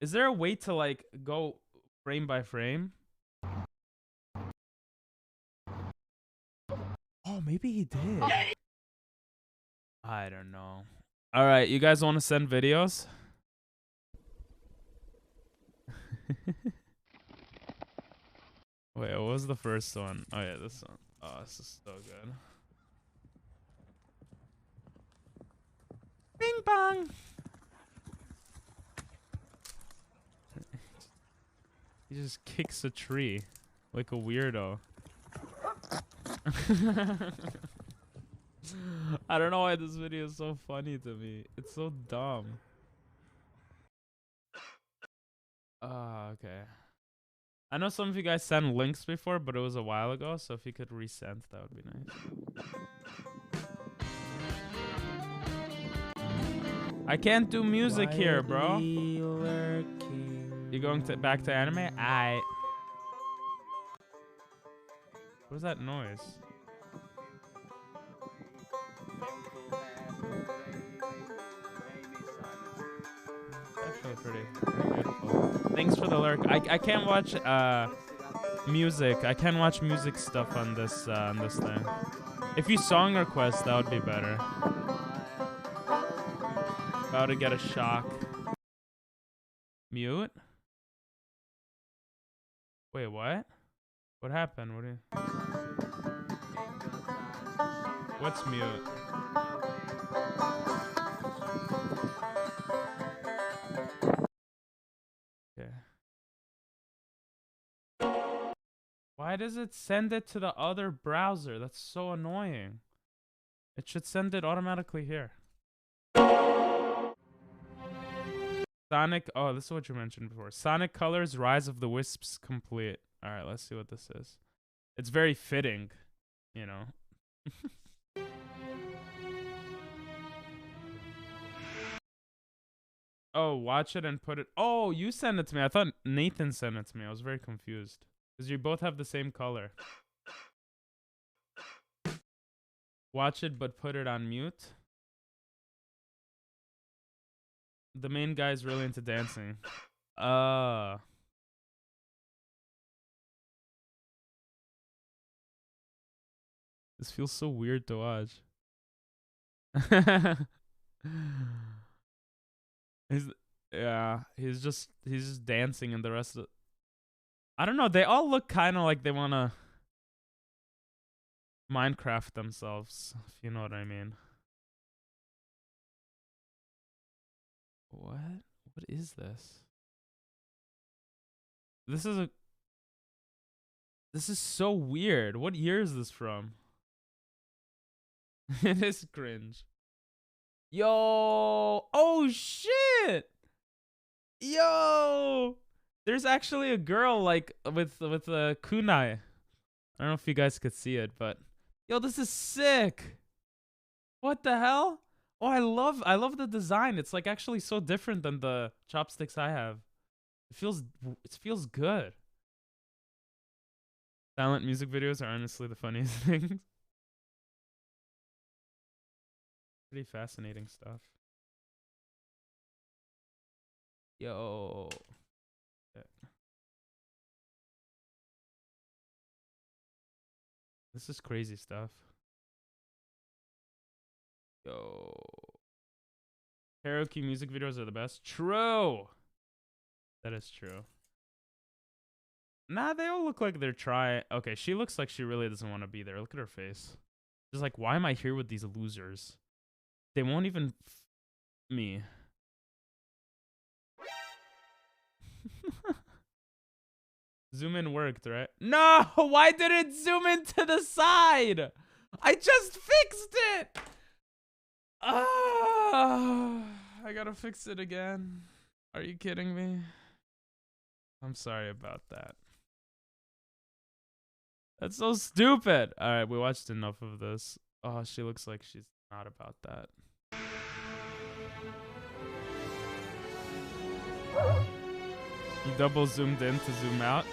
Is there a way to, like, go frame by frame? Oh, maybe he did. I don't know. All right, you guys want to send videos? Wait, what was the first one? Oh, yeah, this one. Oh, this is so good. Bing bong! He just kicks a tree like a weirdo. I don't know why this video is so funny to me. It's so dumb. Okay. I know some of you guys sent links before, but it was a while ago, so if you could resend, that would be nice. I can't do music here, bro. You going back to anime? Aight. What was that noise? Actually pretty beautiful. Thanks for the lurk. I can't watch music. I can't watch music stuff on this thing. If you song request, that would be better. About to get a shock. Mute? Wait, what? What happened? What do you... What's mute? Okay. Why does it send it to the other browser? That's so annoying. It should send it automatically here. Sonic, oh, this is what you mentioned before. Sonic Colors, Rise of the Wisps complete. All right, let's see what this is. It's very fitting, you know. Oh, watch it and put it. Oh, you sent it to me. I thought Nathan sent it to me. I was very confused. Because you both have the same color. Watch it, but put it on mute. The main guy's really into dancing. This feels so weird to watch. He's just dancing, and the rest of I don't know, they all look kind of like they want to Minecraft themselves, if you know what I mean. What is this? This is so weird. What year is this from? It is cringe. Yo, oh shit. Yo, there's actually a girl like with a kunai. I don't know if you guys could see it, but yo, this is sick. What the hell? Oh, I love the design. It's like actually so different than the chopsticks I have. It feels good. Silent music videos are honestly the funniest things. Pretty fascinating stuff. Yo. This is crazy stuff. Yo. Karaoke music videos are the best. True. That is true. Nah, they all look like they're trying. Okay, she looks like she really doesn't want to be there. Look at her face. She's like, why am I here with these losers? They won't even me. Zoom in worked, right? No! Why did it zoom in to the side? I just fixed it! I gotta fix it again. Are you kidding me? I'm sorry about that. That's so stupid. Alright, we watched enough of this. Oh, she looks like she's not about that. You double zoomed in to zoom out.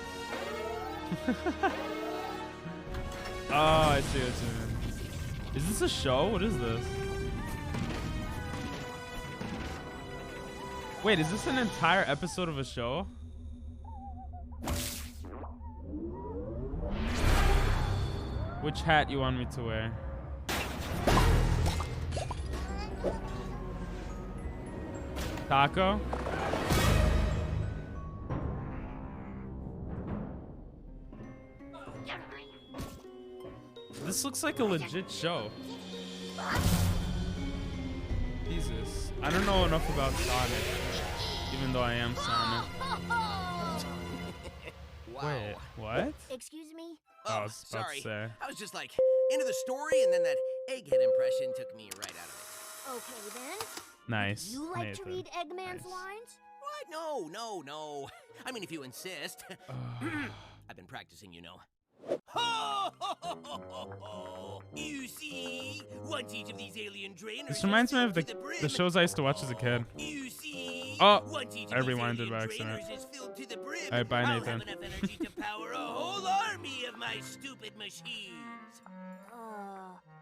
Oh, I see what you mean. Is this a show? What is this? Wait, is this an entire episode of a show? Which hat you want me to wear? Taco? This looks like a legit show. Jesus. I don't know enough about Sonic, even though I am Sonic. Wow. Wait, what? Excuse me? Oh, I was about sorry. to say. I was just like into the story, and then that egghead impression took me right out of it. Okay then. Nice. You like to Nathan. read Eggman's lines? What? No. I mean, if you insist. I've been practicing, you know. You see, once each of these alien drainers. This reminds me of the shows I used to watch as a kid. You see, oh, once each I of these rewinded by alien accident. drainers is filled to the brim, Alright, bye, I'll Nathan. have enough energy to power a whole army of my stupid machines.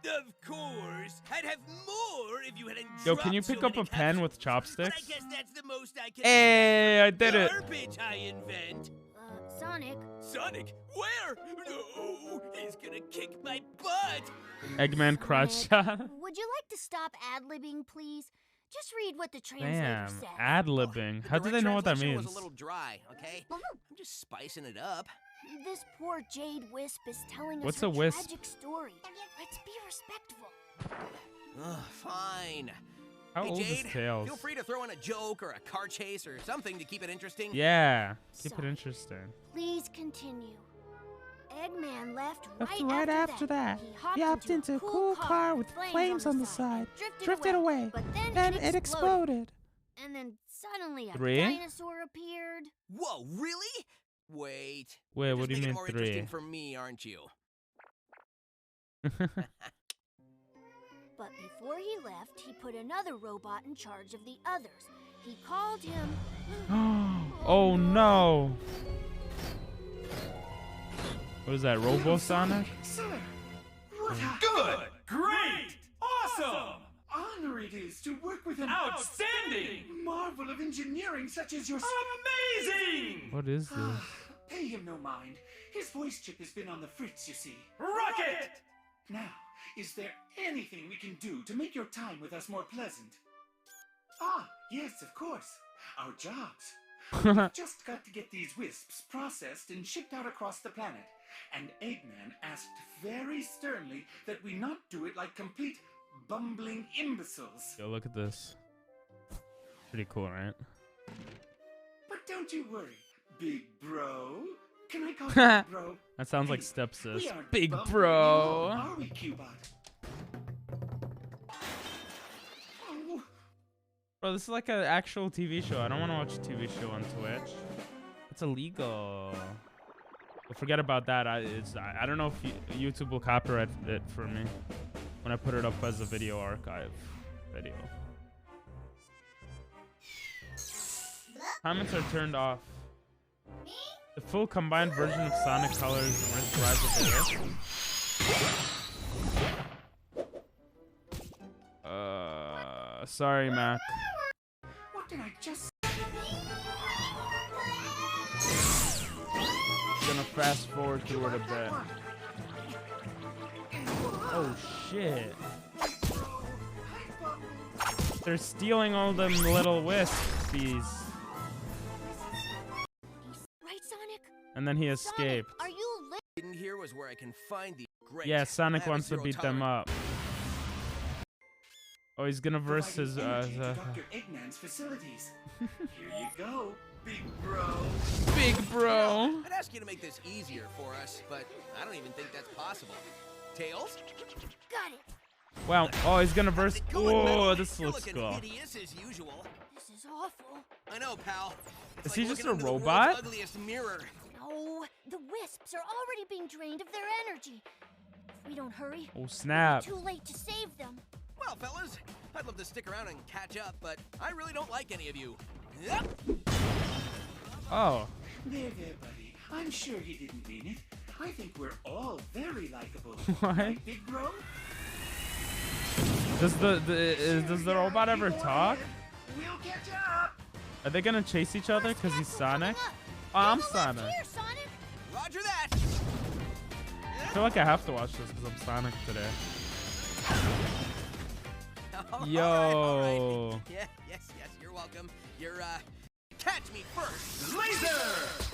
Of course, I'd have more if you hadn't. Yo, can you dropped pick so up a many pen with But I chopsticks? guess that's the most I can. Hey, I did it. Garbage I invent. Sonic. Sonic? Where? No, he's gonna kick my butt. Eggman crotch shot. Would you like to stop ad-libbing, please? Just read what the translator Damn, says. ad-libbing. How do they know what that means? Was a little dry, okay? I'm just spicing it up. This poor Jade Wisp is telling What's us her a wisp? tragic story. Let's be respectful. Ugh, fine. How hey, old Jade, is Tails? feel free to throw in a joke or a car chase or something to keep it interesting. Yeah, keep it interesting. Please continue. Eggman left Right after that. He hopped into a cool car with flames on the side, drifted away, but then it exploded. And then suddenly a 3? dinosaur appeared. Whoa, really? Wait. Wait, what do you Just making mean it more 3? interesting for me, aren't you? But before he left, he put another robot in charge of the others. He called him... Oh no! What is that, Robo-Sonic? Good! Great! Awesome! Honor it is to work with an outstanding marvel of engineering such as yourself. Amazing! What is this? Pay him no mind. His voice chip has been on the fritz, you see. Rocket! Now, is there anything we can do to make your time with us more pleasant? Ah, yes, of course. Our jobs. We've just got to get these wisps processed and shipped out across the planet. And Eggman asked very sternly that we not do it like complete bumbling imbeciles. Yo, look at this. Pretty cool, right? But don't you worry, big bro. Can I call you big bro? That sounds like Hey, stepsis. we aren't Big bumbling bro. anymore, are we, Cubot? Oh, Bro, this is like an actual TV show. I don't want to watch a TV show on Twitch. It's illegal. But forget about that. I don't know if YouTube will copyright it for me when I put it up as a video archive video. Comments are turned off. The full combined version of Sonic Colors and Rise of the Wisp. Sorry, Mac. what did I just... Gonna fast forward through it a bit. Oh shit. They're stealing all them little wispies. Right, Sonic? And then he escaped. Are you hidden here was where I can find the great. Yeah, Sonic I have wants to zero beat them tolerance. up. Oh, he's gonna verse his Providing energy to Dr. Eggman's facilities. Here you go, big bro. Big bro. I'd ask you to make this easier for us, but I don't even think that's possible. Tails? Got it. Wow. Oh, he's gonna verse. Oh, this You're looks looking cool. hideous as usual. This is awful. I know, pal. It's Is like he just looking a into the world's robot? ugliest mirror. No, the wisps are already being drained of their energy. If we don't hurry, Oh snap. too late to save them. Well, fellas, I'd love to stick around and catch up, but I really don't like any of you. Yep. Oh. There, buddy. I'm sure he didn't mean it. I think we're all very likable. What? Right, big bro? Does the robot ever talk? We'll catch up. Are they gonna chase each other because he's Sonic? Oh, I'm Sonic. Roger that. I feel like I have to watch this because I'm Sonic today. Yo. All right. Yeah, yes, you're welcome. You're, catch me first. Laser!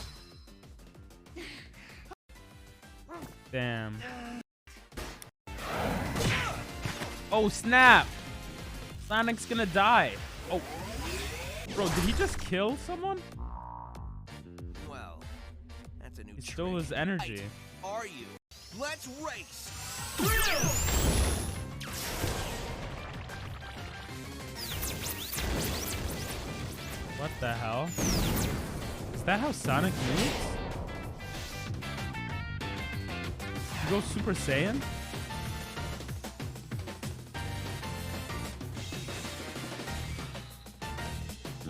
Damn. Oh snap! Sonic's gonna die. Oh. Bro, did he just kill someone? Well, that's a new He stole his energy. Are you? Let's race. What the hell? Is that how Sonic moves? You go Super Saiyan?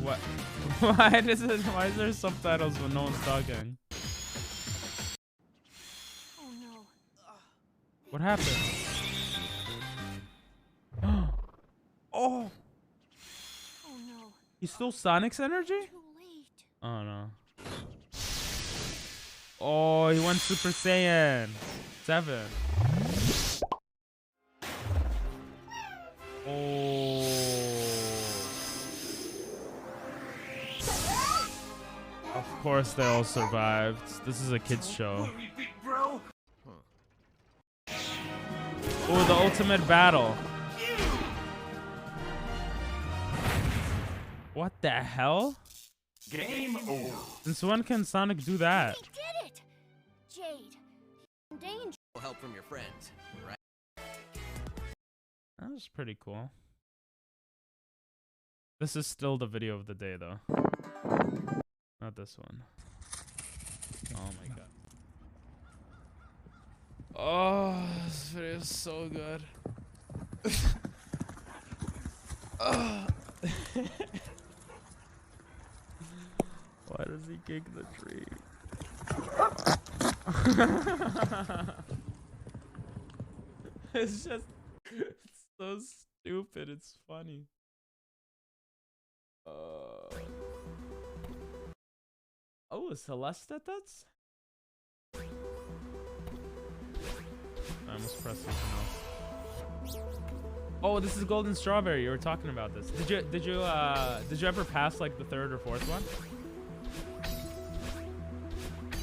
What? Why is there subtitles when no one's talking? Oh no. What happened? Oh! Oh no. He stole Sonic's energy? Too late. Oh no. Oh, he went Super Saiyan 7. Oh. Of course they all survived. This is a kids show. Oh, the ultimate battle. What the hell? Game over. Since when can Sonic do that? He did it! Jade, in danger. Help from your friends, right? That was pretty cool. This is still the video of the day, though. Not this one. Oh my god. Oh, this video is so good. Why does he kick the tree? It's just, it's so stupid. It's funny. Oh, is Celeste at that? I almost pressed something else. Oh, this is Golden Strawberry. You were talking about this. Did you ever pass like the third or fourth one?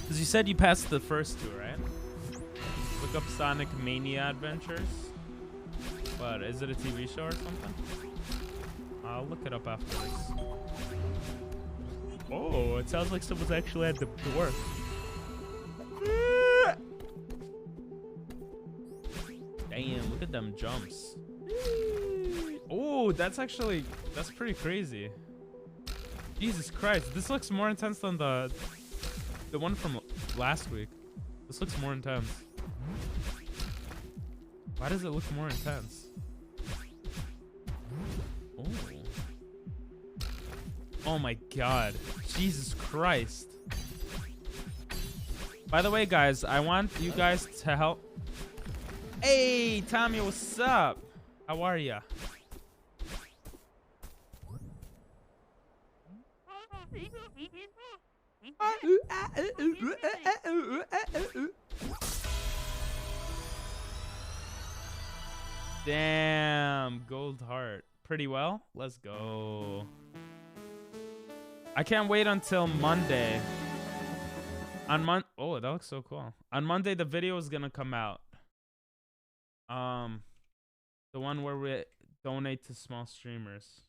Because you said you passed the first two, right? Look up Sonic Mania Adventures. But is it a TV show or something? I'll look it up after this. Oh, it sounds like someone's actually at the door. Damn, look at them jumps. Oh, that's pretty crazy. Jesus Christ, this looks more intense than the one from last week. This looks more intense. Why does it look more intense? Oh. Oh my god. Jesus Christ. By the way, guys, I want you guys to help. Hey, Tommy, what's up? How are ya? Damn, gold heart. Pretty well. Let's go. I can't wait until Monday. On oh, that looks so cool. On Monday, the video is gonna come out. The one where we donate to small streamers.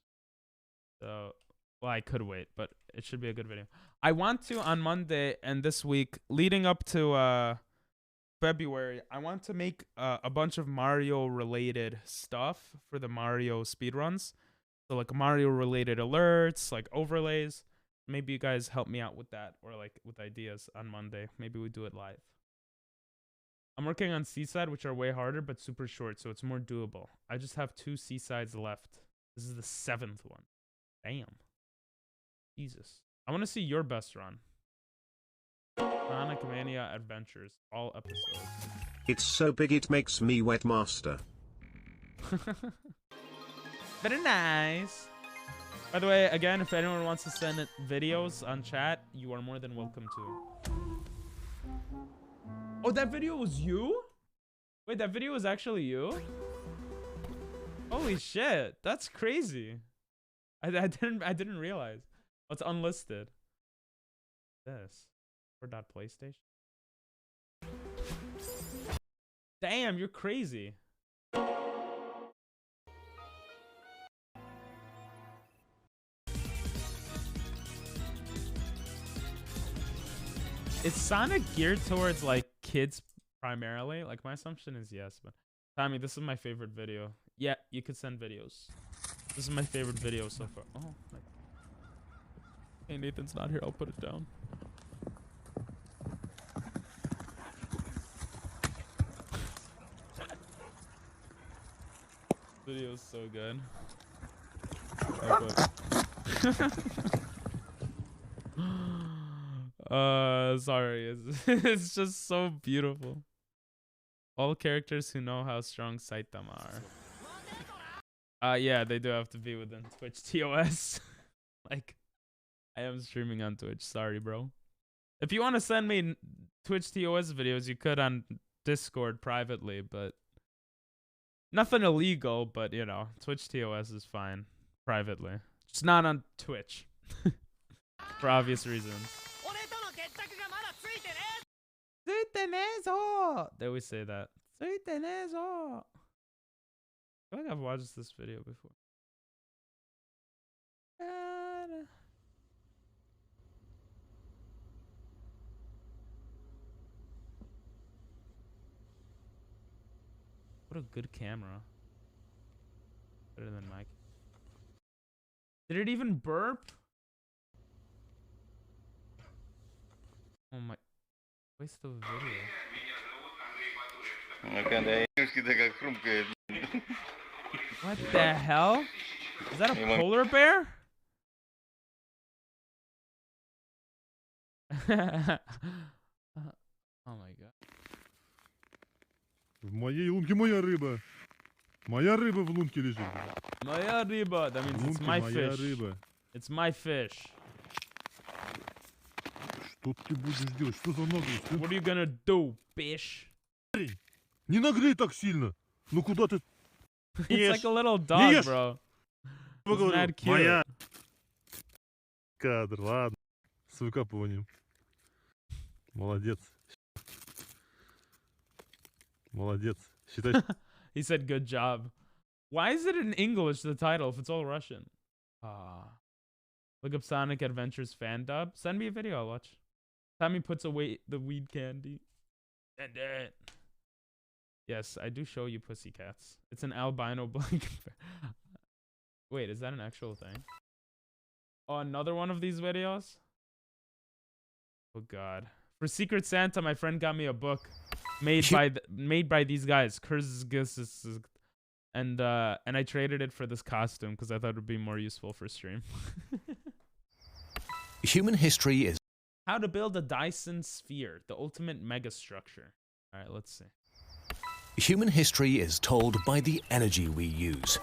So, well, I could wait, but it should be a good video. I want to on Monday and this week, leading up to February, I want to make a bunch of Mario related stuff for the Mario speedruns. So like Mario related alerts, like overlays. Maybe you guys help me out with that, or like with ideas on Monday. Maybe we do it live. I'm working on Seaside, which are way harder, but super short, so it's more doable. I just have 2 Seasides left. This is the 7th one. Damn. Jesus. I want to see your best run. Sonic Mania Adventures, all episodes. It's so big it makes me wet, master. Very nice. By the way, again, if anyone wants to send videos on chat, you are more than welcome to. Oh, that video was you? Wait, that video was actually you? Holy shit, that's crazy. I didn't realize. Oh, it's unlisted. This. For .PlayStation. Damn, you're crazy. Is Sonic geared towards like kids primarily? Like my assumption is yes, but Tommy, this is my favorite video. Yeah, you could send videos. This is my favorite video so far. Oh, my. Hey, Nathan's not here. I'll put it down. Video's so good. Sorry. It's just so beautiful. All characters who know how strong Saitama are. Yeah, they do have to be within Twitch TOS. Like, I am streaming on Twitch. Sorry, bro. If you want to send me Twitch TOS videos, you could on Discord privately, but nothing illegal, but you know, Twitch TOS is fine privately. Just not on Twitch. For obvious reasons. They always say that. I feel like I've watched this video before. What a good camera. Better than Mike. Did it even burp? Oh my. Waste of a video. What the hell? Is that a polar bear? Oh my god. В моей лунке моя рыба. Моя рыба в лунке лежит. Моя рыба. That means it's my fish. Рыба. It's my fish. Что ты будешь делать? Что за наглость? What are you gonna do, bitch? Не нагрей так сильно. Ну куда ты? It's like a little dog, bro. It's mad cute. Моя. Кадр, ладно. С выкапыванием. Молодец. Молодец. Считай. He said good job. Why is it in English, the title, if it's all Russian? Look up Sonic Adventures fan dub. Send me a video, I'll watch. Tommy puts away the weed candy. And it. Yes, I do show you pussycats. It's an albino blanket. Wait, is that an actual thing? Oh, another one of these videos? Oh god. For Secret Santa, my friend got me a book made by these guys, and I traded it for this costume because I thought it would be more useful for stream. Human history is how to build a Dyson Sphere, the ultimate megastructure. All right, let's see. Human history is told by the energy we use.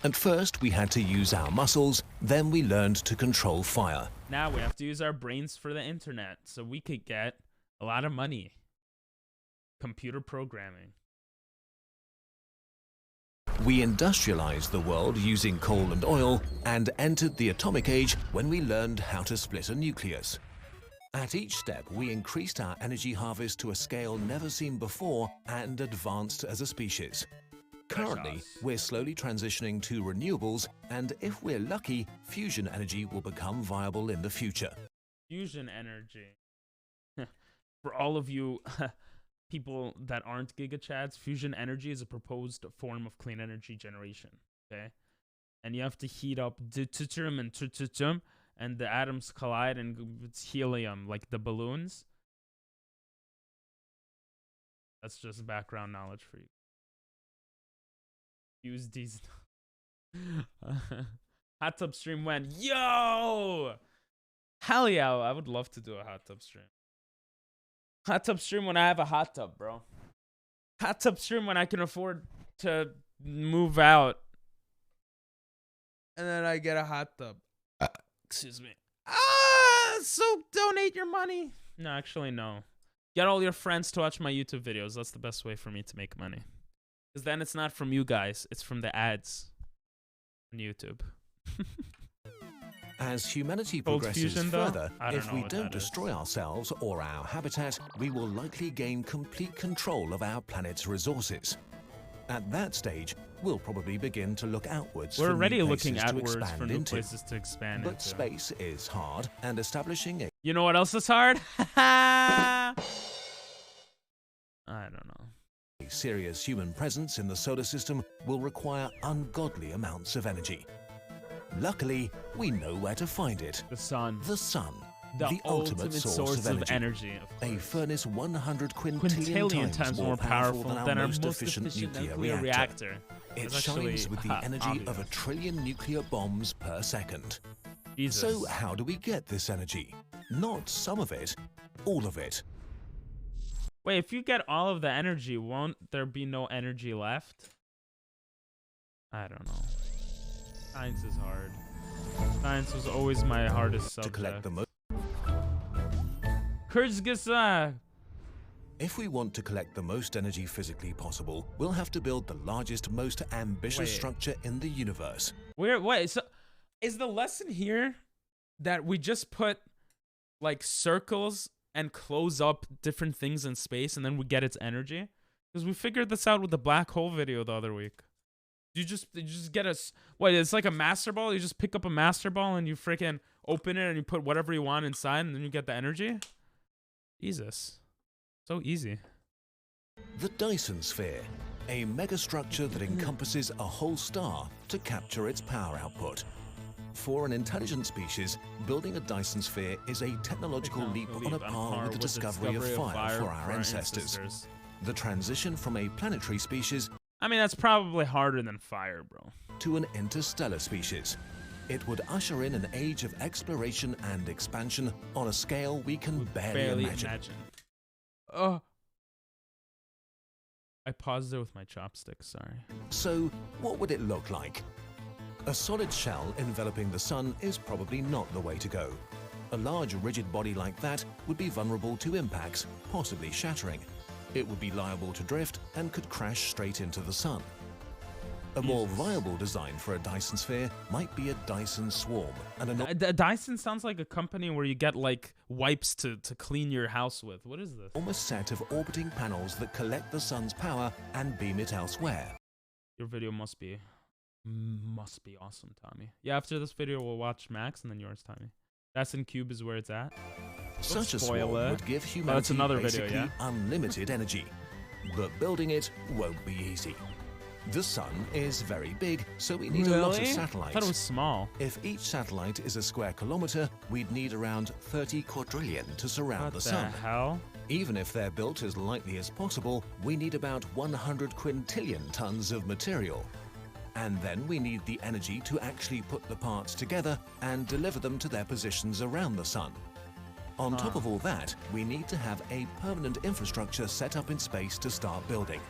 At first, we had to use our muscles, then we learned to control fire. Now we have to use our brains for the internet, so we could get a lot of money. Computer programming. We industrialized the world using coal and oil, and entered the atomic age when we learned how to split a nucleus. At each step, we increased our energy harvest to a scale never seen before and advanced as a species. Currently, we're slowly transitioning to renewables, and if we're lucky, fusion energy will become viable in the future. Fusion energy. For all of you people that aren't gigachads, fusion energy is a proposed form of clean energy generation. Okay? And you have to heat up deuterium and tritium, and the atoms collide, and it's helium, like the balloons. That's just background knowledge for you. Use these. Hot tub stream when? Yo! Hell yeah, I would love to do a hot tub stream. Hot tub stream when I have a hot tub, bro. Hot tub stream when I can afford to move out. And then I get a hot tub. Excuse me. So donate your money. No, actually, no. Get all your friends to watch my YouTube videos. That's the best way for me to make money. Because then it's not from you guys. It's from the ads on YouTube. As humanity Cold progresses fusion, further, I don't if know we what don't that is. destroy ourselves or our habitat, we will likely gain complete control of our planet's resources. At that stage, we'll probably begin to look outwards We're for already new looking places to outwards expand for new into. places to expand But into. space is hard, and establishing a You know what else is hard? I don't know. serious human presence in the solar system will require ungodly amounts of energy. Luckily, we know where to find it. The sun. The sun. The ultimate source of energy. of A course. furnace 100 quintillion quintillion times more powerful than our most efficient nuclear reactor. It It's actually, shines with the energy of a trillion nuclear bombs per second. Jesus. So how do we get this energy? Not some of it, all of it. Wait, if you get all of the energy, won't there be no energy left? I don't know. Science is hard. Science was always my hardest subject. To collect the If we want to collect the most energy physically possible, we'll have to build the largest, most ambitious structure in the universe. Wait, so is the lesson here that we just put like circles and close up different things in space and then we get its energy? Because we figured this out with the black hole video the other week. You just get us, what, it's like a master ball? You just pick up a master ball and you freaking open it and you put whatever you want inside and then you get the energy? Jesus. So easy. The Dyson Sphere, a megastructure that encompasses a whole star to capture its power output. For an intelligent species, building a Dyson Sphere is a technological leap on a par with the discovery of fire for our ancestors. The transition from a planetary species, I mean, that's probably harder than fire, bro, to an interstellar species. It would usher in an age of exploration and expansion on a scale we can barely imagine. Oh. I paused it with my chopsticks, sorry. So, what would it look like? A solid shell enveloping the sun is probably not the way to go. A large rigid body like that would be vulnerable to impacts, possibly shattering. It would be liable to drift and could crash straight into the sun. A more viable design for a Dyson Sphere might be a Dyson Swarm. Dyson sounds like a company where you get like wipes to clean your house with. What is this? Almost set of orbiting panels that collect the sun's power and beam it elsewhere. Your video must be awesome, Tommy. Yeah, after this video we'll watch Max and then yours, Tommy. Dyson Cube is where it's at. Such a swarm would give humanity basically unlimited energy, but building it won't be easy. The sun is very big, so we need a lot of satellites. I thought it was small. If each satellite is a square kilometer, we'd need around 30 quadrillion to surround the sun. What the hell? Even if they're built as lightly as possible, we need about 100 quintillion tons of material. And then we need the energy to actually put the parts together and deliver them to their positions around the sun. On top of all that, we need to have a permanent infrastructure set up in space to start building.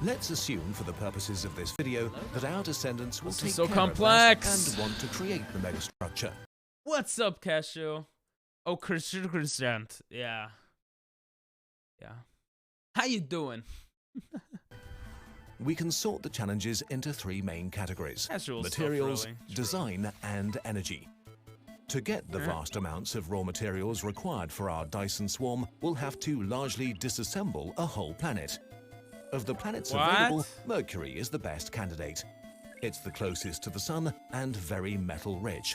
Let's assume, for the purposes of this video, that our descendants will take care of us and want to create the megastructure. What's up, Cashew? Oh, Christian. Yeah. How you doing? We can sort the challenges into three main categories: Casual materials, stuff, really. design, and energy. To get the vast amounts of raw materials required for our Dyson Swarm, we'll have to largely disassemble a whole planet. Of the planets available, Mercury is the best candidate. It's the closest to the sun and very metal-rich.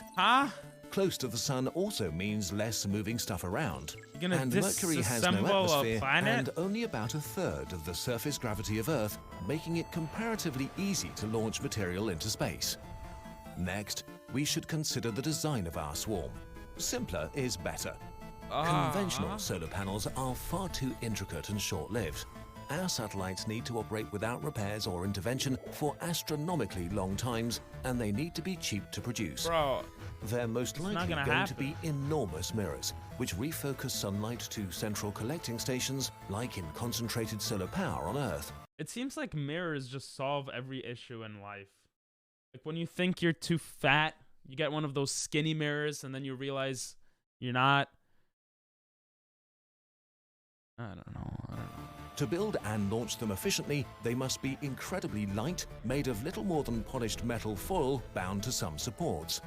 Close to the sun also means less moving stuff around. And Mercury has no atmosphere and only about a third of the surface gravity of Earth, making it comparatively easy to launch material into space. Next, we should consider the design of our swarm. Simpler is better. Conventional solar panels are far too intricate and short-lived. Our satellites need to operate without repairs or intervention for astronomically long times, and they need to be cheap to produce. Bro, they're most likely going to be enormous mirrors, which refocus sunlight to central collecting stations, like in concentrated solar power on Earth. It seems like mirrors just solve every issue in life. Like when you think you're too fat, you get one of those skinny mirrors, and then you realize you're not. I don't know. To build and launch them efficiently, they must be incredibly light, made of little more than polished metal foil bound to some supports.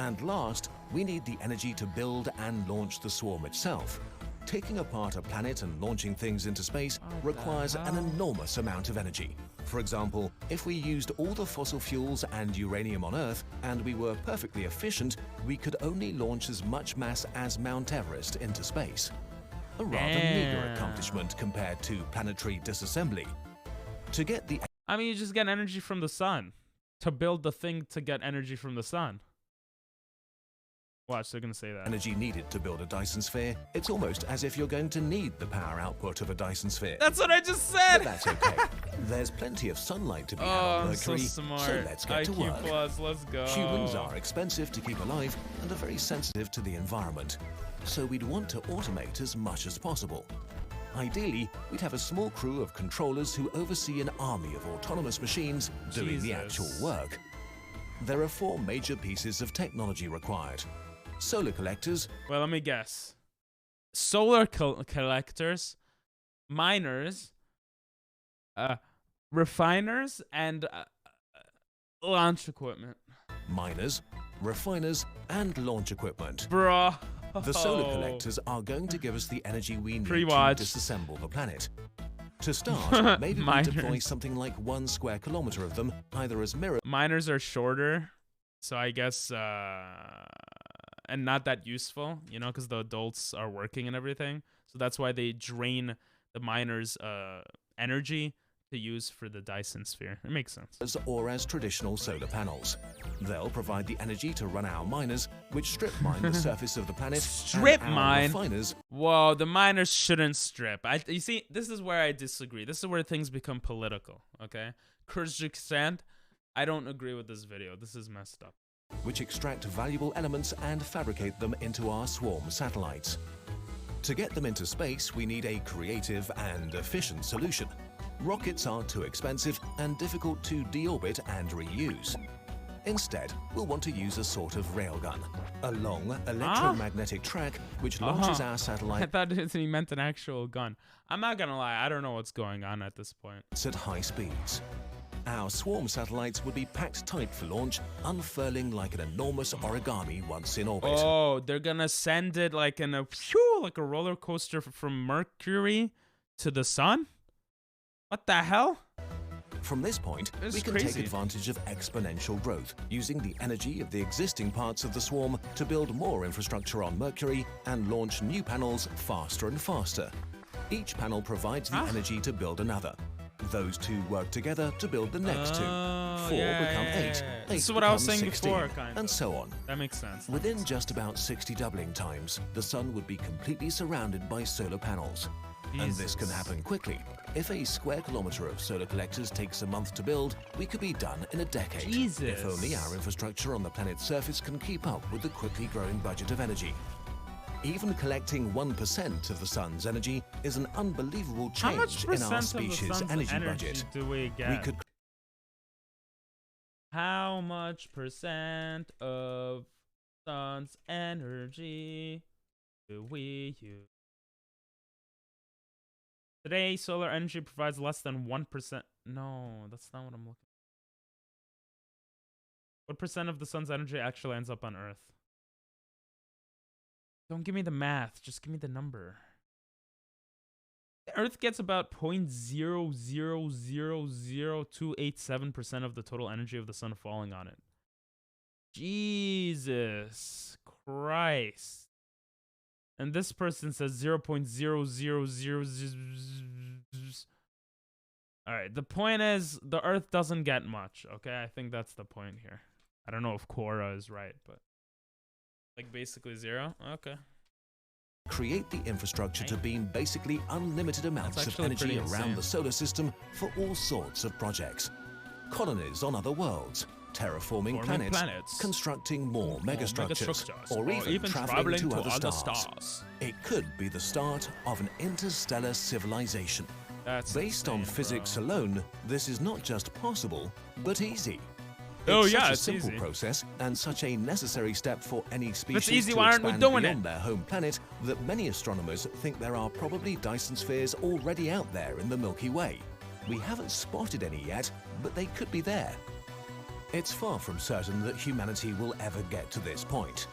And last, we need the energy to build and launch the swarm itself. Taking apart a planet and launching things into space requires an enormous amount of energy. For example, if we used all the fossil fuels and uranium on Earth, and we were perfectly efficient, we could only launch as much mass as Mount Everest into space. A rather meager accomplishment compared to planetary disassembly. To get the... I mean, you just get energy from the sun. To build the thing to get energy from the sun. Watch, they're gonna say that. Energy needed to build a Dyson Sphere, it's almost as if you're going to need the power output of a Dyson Sphere. That's what I just said! But that's okay. There's plenty of sunlight to be had on Mercury, so let's get to work. Let's go. Humans are expensive to keep alive and are very sensitive to the environment. So we'd want to automate as much as possible. Ideally, we'd have a small crew of controllers who oversee an army of autonomous machines doing the actual work. There are 4 major pieces of technology required. Solar collectors. Well, let me guess. solar collectors, miners, refiners, and launch equipment. Miners, refiners, and launch equipment. Bro. The solar collectors are going to give us the energy we need to disassemble the planet. To start, maybe we deploy something like 1 square kilometer of them, either as mirrors. Miners are shorter, so I guess, and not that useful, you know, because the adults are working and everything. So that's why they drain the miners' energy to use for the Dyson Sphere. It makes sense. Or as traditional solar panels. They'll provide the energy to run our miners, which strip mine the surface of the planet. Strip mine? Refiners. Whoa, the miners shouldn't strip. You see, this is where I disagree. This is where things become political, okay? Kyrgyzstan, I don't agree with this video. This is messed up. Which extract valuable elements and fabricate them into our swarm satellites. To get them into space, we need a creative and efficient solution. Rockets are too expensive and difficult to deorbit and reuse. Instead, we'll want to use a sort of railgun, a long electromagnetic track which launches our satellite. I thought he meant an actual gun. I'm not gonna lie, I don't know what's going on at this point. At high speeds. Our swarm satellites would be packed tight for launch, unfurling like an enormous origami once in orbit. Oh, they're gonna send it like in a like a roller coaster from Mercury to the sun? What the hell? From this point, we can take advantage of exponential growth, using the energy of the existing parts of the swarm to build more infrastructure on Mercury and launch new panels faster and faster. Each panel provides the energy to build another. Those two work together to build the next two. 4 become 8. 8 this is what I was saying 16, before, kind of. and so on. That makes sense. Within just about 60 doubling times, the sun would be completely surrounded by solar panels. And this can happen quickly. If a square kilometer of solar collectors takes a month to build, we could be done in a decade. If only our infrastructure on the planet's surface can keep up with the quickly growing budget of energy. Even collecting 1% of the sun's energy is an unbelievable change in our species' energy budget. Do we get? How much percent of sun's energy do we use? Today, solar energy provides less than 1%. No, that's not what I'm looking for. What percent of the sun's energy actually ends up on Earth? Don't give me the math, just give me the number. Earth gets about 0.0000287% of the total energy of the sun falling on it. Jesus Christ. And this person says 0.00000. Alright, the point is, the Earth doesn't get much, okay? I think that's the point here. I don't know if Quora is right, but... like, basically 0? Okay. Create the infrastructure to beam basically unlimited amounts of energy around the solar system for all sorts of projects. Colonies on other worlds, terraforming planets, constructing more megastructures, or even traveling to other stars. It could be the start of an interstellar civilization. Based on physics alone, this is not just possible, but easy. It's such a simple process and such a necessary step for any species to expand beyond their home planet that many astronomers think there are probably Dyson spheres already out there in the Milky Way. We haven't spotted any yet, but they could be there. It's far from certain that humanity will ever get to this point.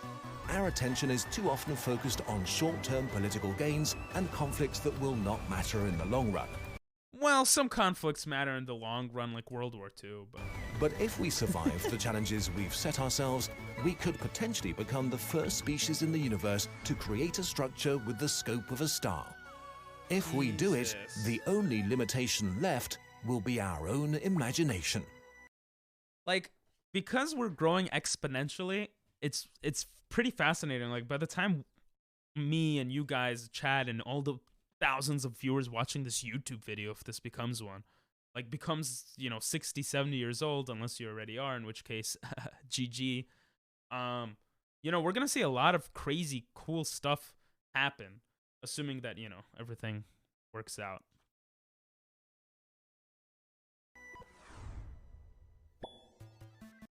Our attention is too often focused on short-term political gains and conflicts that will not matter in the long run. Well, some conflicts matter in the long run, like World War II, But if we survive the challenges we've set ourselves, we could potentially become the first species in the universe to create a structure with the scope of a star. If we do it, the only limitation left will be our own imagination. Like, because we're growing exponentially, it's pretty fascinating. Like, by the time me and you guys, Chad, and all the thousands of viewers watching this YouTube video, if this becomes one, like becomes, 60, 70 years old, unless you already are, in which case, GG. We're gonna see a lot of crazy, cool stuff happen, assuming that, everything works out.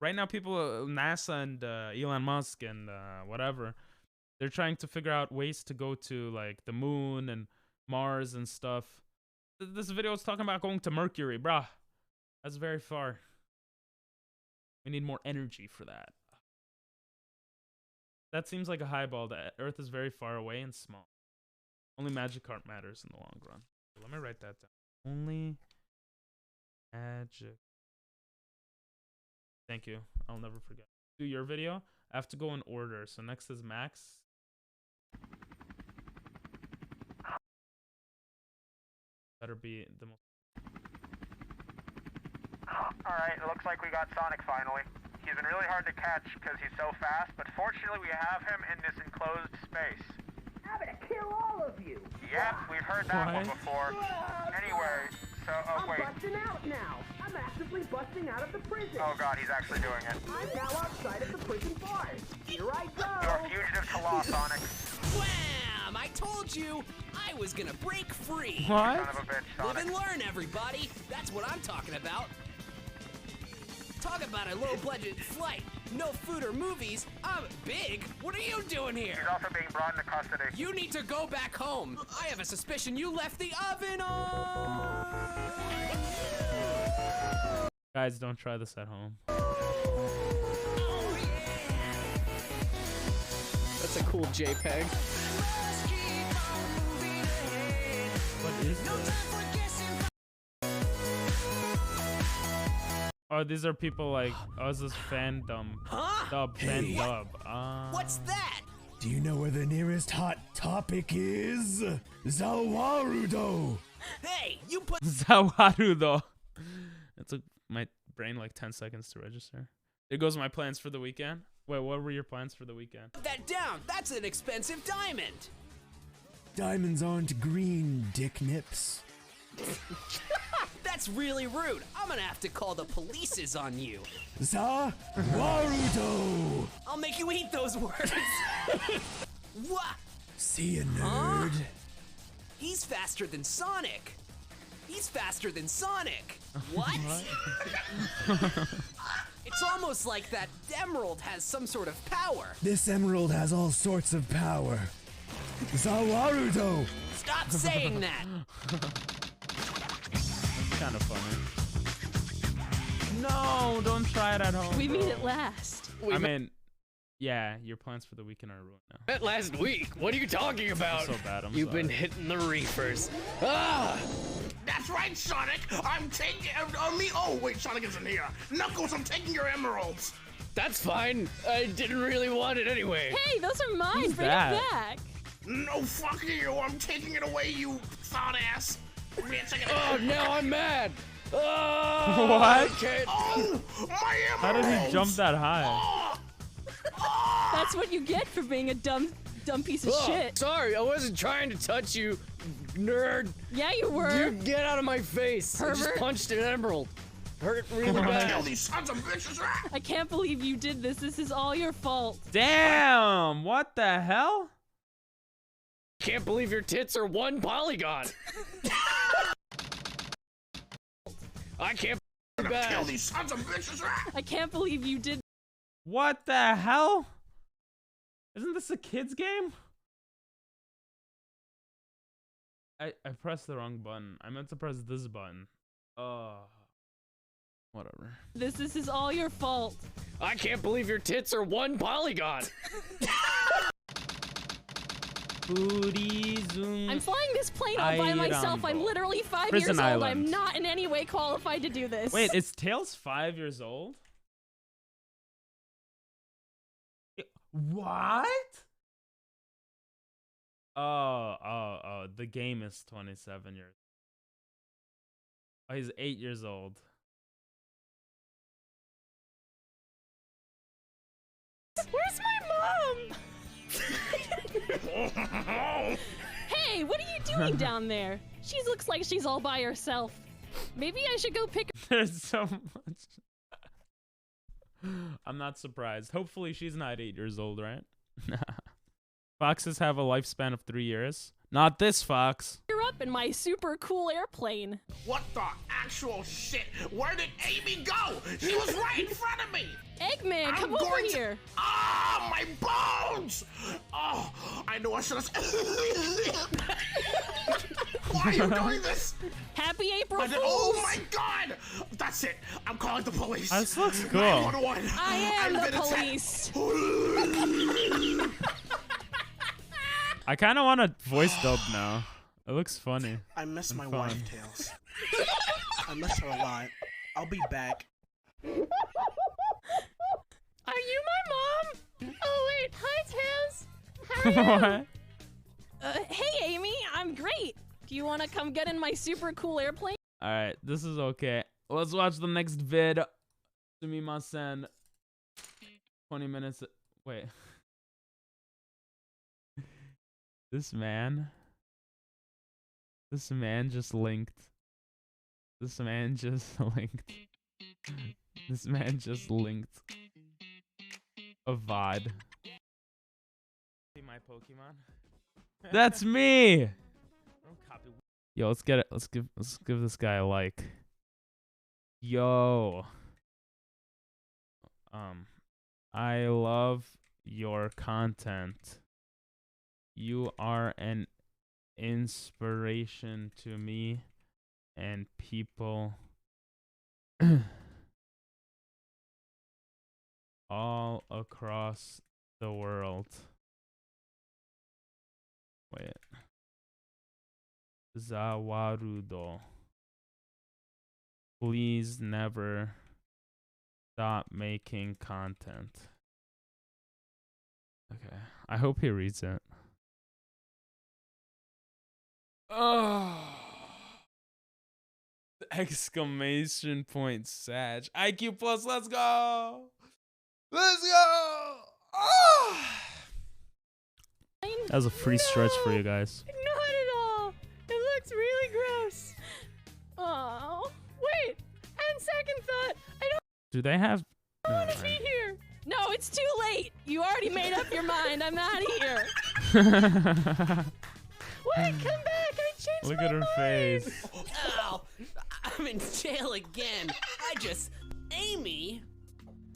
Right now, people, NASA and Elon Musk and whatever, They're trying to figure out ways to go to like the moon and Mars and stuff. This video is talking about going to Mercury, bruh. That's very far. We need more energy for that. That seems like a highball. The Earth is very far away and small. Only Magikarp matters in the long run. So let me write that down. Only magic. Thank you. I'll never forget. Do your video. I have to go in order. So next is Max. Better be the most. Alright, it looks like we got Sonic finally. He's been really hard to catch because he's so fast, but fortunately we have him in this enclosed space. I'm gonna kill all of you. Yep, we've heard that one before. Anyway, so, I'm wait. busting out now. I'm actively busting out of the prison. Oh god, he's actually doing it. I'm now outside of the prison bars. Here I go. You're a fugitive to law, Sonic. Wham! I told you I was gonna break free. What? Son of a bitch, Sonic. Live and learn, everybody. That's what I'm talking about. Talk about a low-budget flight. No food or movies. I'm big. What are you doing here? He's also being brought into custody. You need to go back home. I have a suspicion you left the oven on. Guys, don't try this at home. That's a cool JPEG. What is this? Oh, these are people like, oh, is this fandom? Dub, fan dub. What's that? Do you know where the nearest hot topic is? Zawarudo! Hey, you put Zawarudo. It took my brain like 10 seconds to register. There goes my plans for the weekend. Wait, what were your plans for the weekend? that down. That's an expensive diamond. Diamonds aren't green, dick nips. That's really rude. I'm gonna have to call the polices on you. Zawarudo! I'll make you eat those words. What? See ya, nerd. He's faster than Sonic. He's faster than Sonic. What? It's almost like that emerald has some sort of power. This emerald has all sorts of power. Zawarudo! Stop saying that. Kind of funny. No, don't try it at home. We made it last. I mean, yeah, your plans for the weekend are ruined now. Met last week. What are you talking about? So bad, I'm You've sorry. been hitting the reefers. Ah! That's right, Sonic. I'm taking me. Oh wait, Sonic isn't here. Knuckles, I'm taking your emeralds. That's fine. I didn't really want it anyway. Hey, those are mine. Who's Bring that? it back. No, fuck you. I'm taking it away, you thought ass. Oh, now I'm mad. Oh, What? I can't. Oh, my emeralds. How did he jump that high? That's what you get for being a dumb piece of shit. Sorry, I wasn't trying to touch you, nerd. Yeah, you were. You get out of my face. I just Pervert. punched an emerald. Hurt really bad. Kill these sons of bitches. I can't believe you did this. This is all your fault. Damn! What the hell? Can't believe your tits are one polygon. I can't bad. Kill these sons of bitches. I can't believe you did. What the hell? Isn't this a kid's game? I pressed the wrong button. I meant to press this button. Whatever. This is all your fault. I can't believe your tits are one polygon. I'm flying this plane all by myself. I'm literally 5 years Prison old. Island. I'm not in any way qualified to do this. Wait, is Tails 5 years old? What? Oh, the game is 27 years. Oh, he's 8 years old. Where's my mom? Hey, what are you doing down there? She looks like she's all by herself. Maybe I should go pick her. There's so much. I'm not surprised. Hopefully she's not 8 years old, right? Foxes have a lifespan of 3 years. Not this fox. You're up in my super cool airplane. What the actual shit? Where did Amy go? She was right in front of me. Eggman, come over here. Oh my bones! Oh, I knew I should have. Why are you doing this? Happy April Fools! Oh my God! That's it. I'm calling the police. This looks cool. 911. I am the I've been police. I kind of want a voice dub now. It looks funny. I miss my fun. wife, Tails. I miss her a lot. I'll be back. Are you my mom? Oh wait, hi Tails. How are you? What? Hey Amy, I'm great. Do you want to come get in my super cool airplane? All right, this is okay. Let's watch the next vid. Sumimasen. 20 minutes. Wait. This man just linked. This man just linked a VOD. See my Pokemon? That's me! Yo, let's get it. Let's give this guy a like. Yo. I love your content. You are an inspiration to me and people all across the world. Wait. Zawarudo. Please never stop making content. Okay. I hope he reads it. Oh. Exclamation point Sag. IQ plus, let's go! Let's go! Oh. That was a free stretch for you guys. Not at all. It looks really gross. Oh, wait. And second thought, I don't Do they have... want to be here. No, it's too late. You already made up your mind. I'm out of here. Wait, come back. I changed Look my at her mind. face. Ow! I'm in jail again. Amy?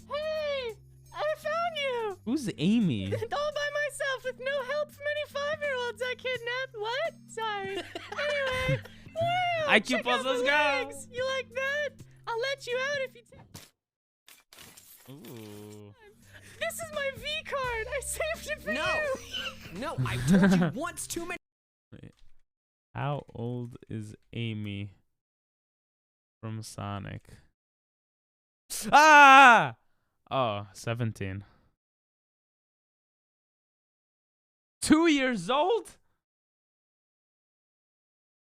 Hey, I found you. Who's Amy? All by myself with no help from any 5-year-olds I kidnapped. What? Sorry. Anyway, wow, IQ check plus, out let's the go. legs. You like that? I'll let you out if you Ooh. This is my V card. I saved it for you. No, I told you once too many. Wait. How old is Amy from Sonic? Ah! Oh, 17. 2 years old?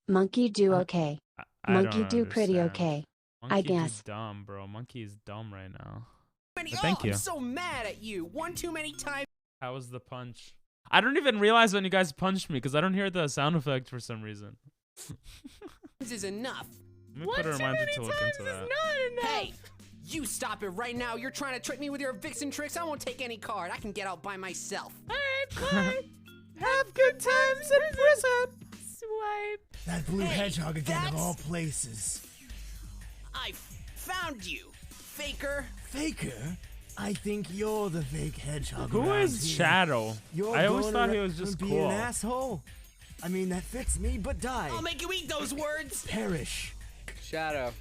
Monkey do okay. I Monkey don't do pretty understand. okay. Monkey I guess. is dumb, bro. Monkey is dumb right now. But thank you. I'm so mad at you. One too many times. How was the punch? I don't even realize when you guys punched me because I don't hear the sound effect for some reason. This is enough. Let me put a reminder to look into that. Hey, you stop it right now. You're trying to trick me with your vixen tricks. I won't take any card. I can get out by myself. All right, fine. Have good times in prison. Swipe. That blue hedgehog again of all places. I found you, faker. Faker? I think you're the fake hedgehog. Who around is here. Shadow? You're I always going thought he around was just being cool. an asshole. I mean, that fits me, but die. I'll make you eat those words. Perish. Shadow.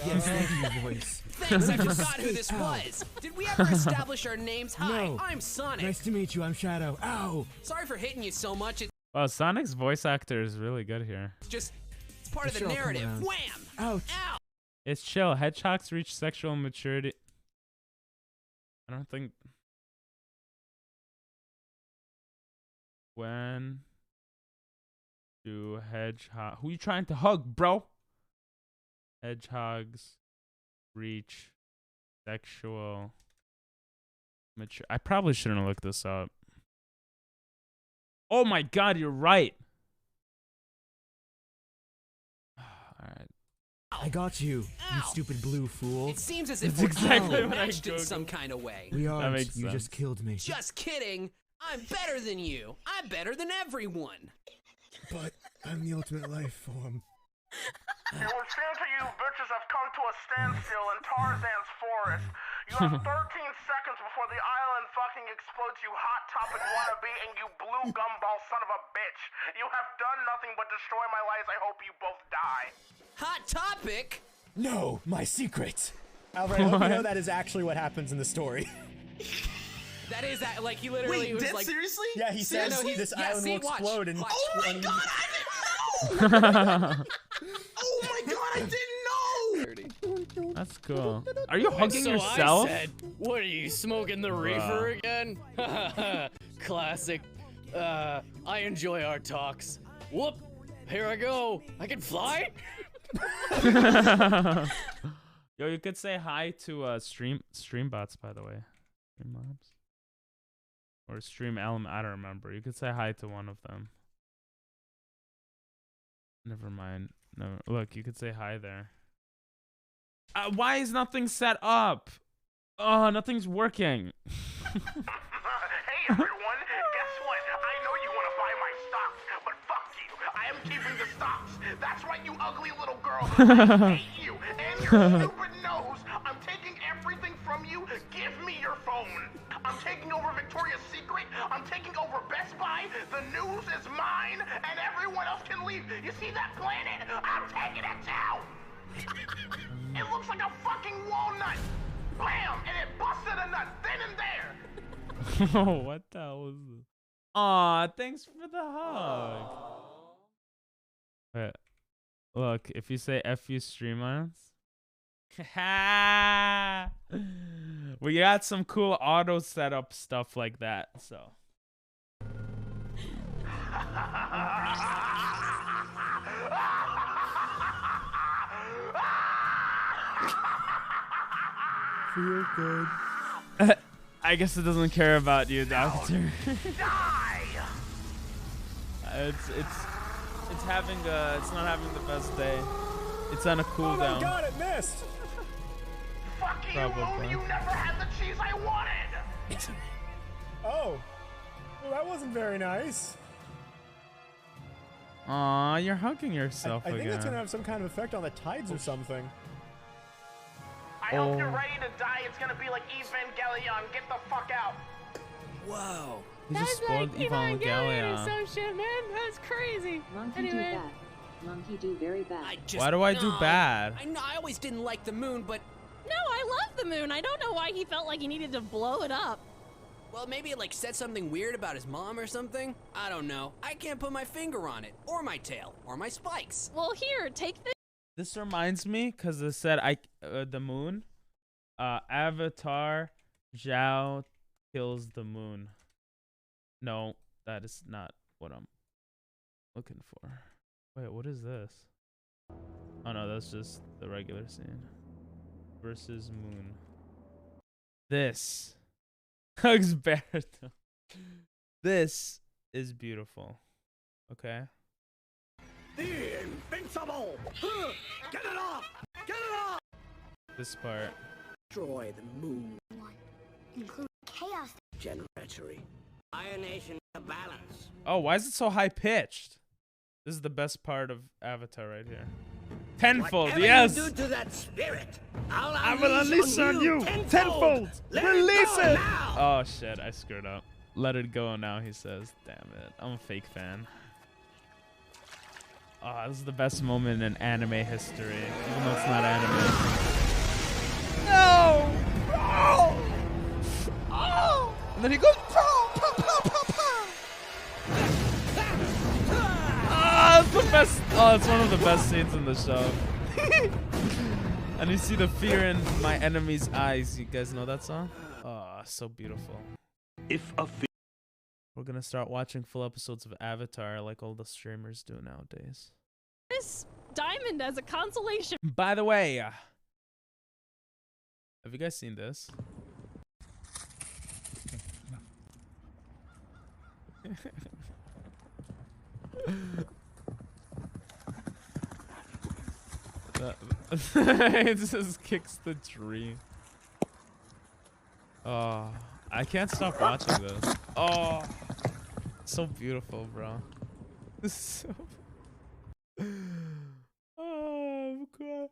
Yes, thank you, voice. Thanks, I forgot who this was. Did we ever establish our names? Hi, No. I'm Sonic. Nice to meet you. I'm Shadow. Ow. Sorry for hitting you so much. It's Wow, Sonic's voice actor is really good here. just, it's part of the Sure, I'll come narrative. around. Wham! Ouch. Ow! It's chill. Hedgehogs reach sexual maturity. I don't think. When do hedgehog? Who you trying to hug, bro? Hedgehogs reach sexual mature. I probably shouldn't have looked this up. Oh my God, you're right. All right. I got you, you stupid blue fool. It seems as if That's we're exactly all what I matched in googled. some kind of way. We are. makes You sense. just killed me. Just kidding. I'm better than you. I'm better than everyone. But I'm the ultimate life form. It would seem to you bitches have come to a standstill in Tarzan's forest. You have 13 seconds before the island fucking explodes, you hot topic wannabe, and you blue gumball son of a bitch. You have done nothing but destroy my lives. I hope you both die. Hot topic? No, my secret. Albert, I hope you know that is actually what happens in the story. That is that, like, he literally was like... seriously? Yeah, he says this island will explode and... Oh my god, I didn't know! Oh my god, I didn't know! That's cool. Are you hugging So yourself? I said, what are you, smoking the reefer again? Classic. I enjoy our talks. Whoop, here I go. I can fly? Yo, you could say hi to Streambots, by the way. Streamlabs? Or Stream Element, I don't remember. You could say hi to one of them. Never mind. No, look, you could say hi there. Why is nothing set up? Oh, nothing's working. Hey everyone, guess what? I know you want to buy my stocks, but fuck you. I am keeping the stocks. That's right, you ugly little girl. I hate you and your stupid nose. I'm taking everything from you. Give me your phone. I'm taking over Victoria's Secret. I'm taking over Best Buy. The news is mine, and everyone else can leave. You see that planet? I'm taking it down. It looks like a fucking walnut. Bam! And it busted a nut then and there. Oh, what the hell was this? Aw, thanks for the hug. Wait, look, if you say F you Streamlabs. We got some cool auto setup stuff like that, so. Feel good. I guess it doesn't care about you, Doctor. It's having it's not having the best day. It's on a cooldown. Oh my god, it missed. Fuck you, Moon. You never had the cheese I wanted. Oh, well, that wasn't very nice. Aw, you're hugging yourself I again. think that's gonna have some kind of effect on the tides or something. I hope you're ready to die. It's gonna be like Evangelion. Get the fuck out. Whoa. You just spoiled Evangelion. So shit, man. That's crazy. Monkey do bad. Monkey do very bad. Why do I do bad? I always didn't like the moon, but... No, I love the moon. I don't know why he felt like he needed to blow it up. Well, maybe it like said something weird about his mom or something. I don't know. I can't put my finger on it, or my tail, or my spikes. Well, here, take this. This reminds me, because it said the moon. Avatar Zhao kills the moon. No, that is not what I'm looking for. Wait, what is this? Oh no, that's just the regular scene. Versus moon. This. Hugs Barreto. This is beautiful. Okay. The invincible! Get it off! Get it off! This part. Destroy the moon. Include chaos. Generatory. Ionation to balance. Oh, why is it so high pitched? This is the best part of Avatar right here. Tenfold, Whatever yes! you do to that spirit, I will unleash on you tenfold! Release it! Oh shit, I screwed up. Let it go now, he says. Damn it, I'm a fake fan. Oh, this is the best moment in anime history, even though it's not anime. No! Oh! Oh! And then he goes, pow, pow, pow, pow, pow. Ah, it's the best. Oh, it's one of the best scenes in the show. And you see the fear in my enemy's eyes. You guys know that song? Oh, so beautiful. We're gonna start watching full episodes of Avatar like all the streamers do nowadays. This diamond as a consolation. By the way, have you guys seen this? It just kicks the tree. Oh, I can't stop watching this. Oh, so beautiful, bro. This is so. Oh god.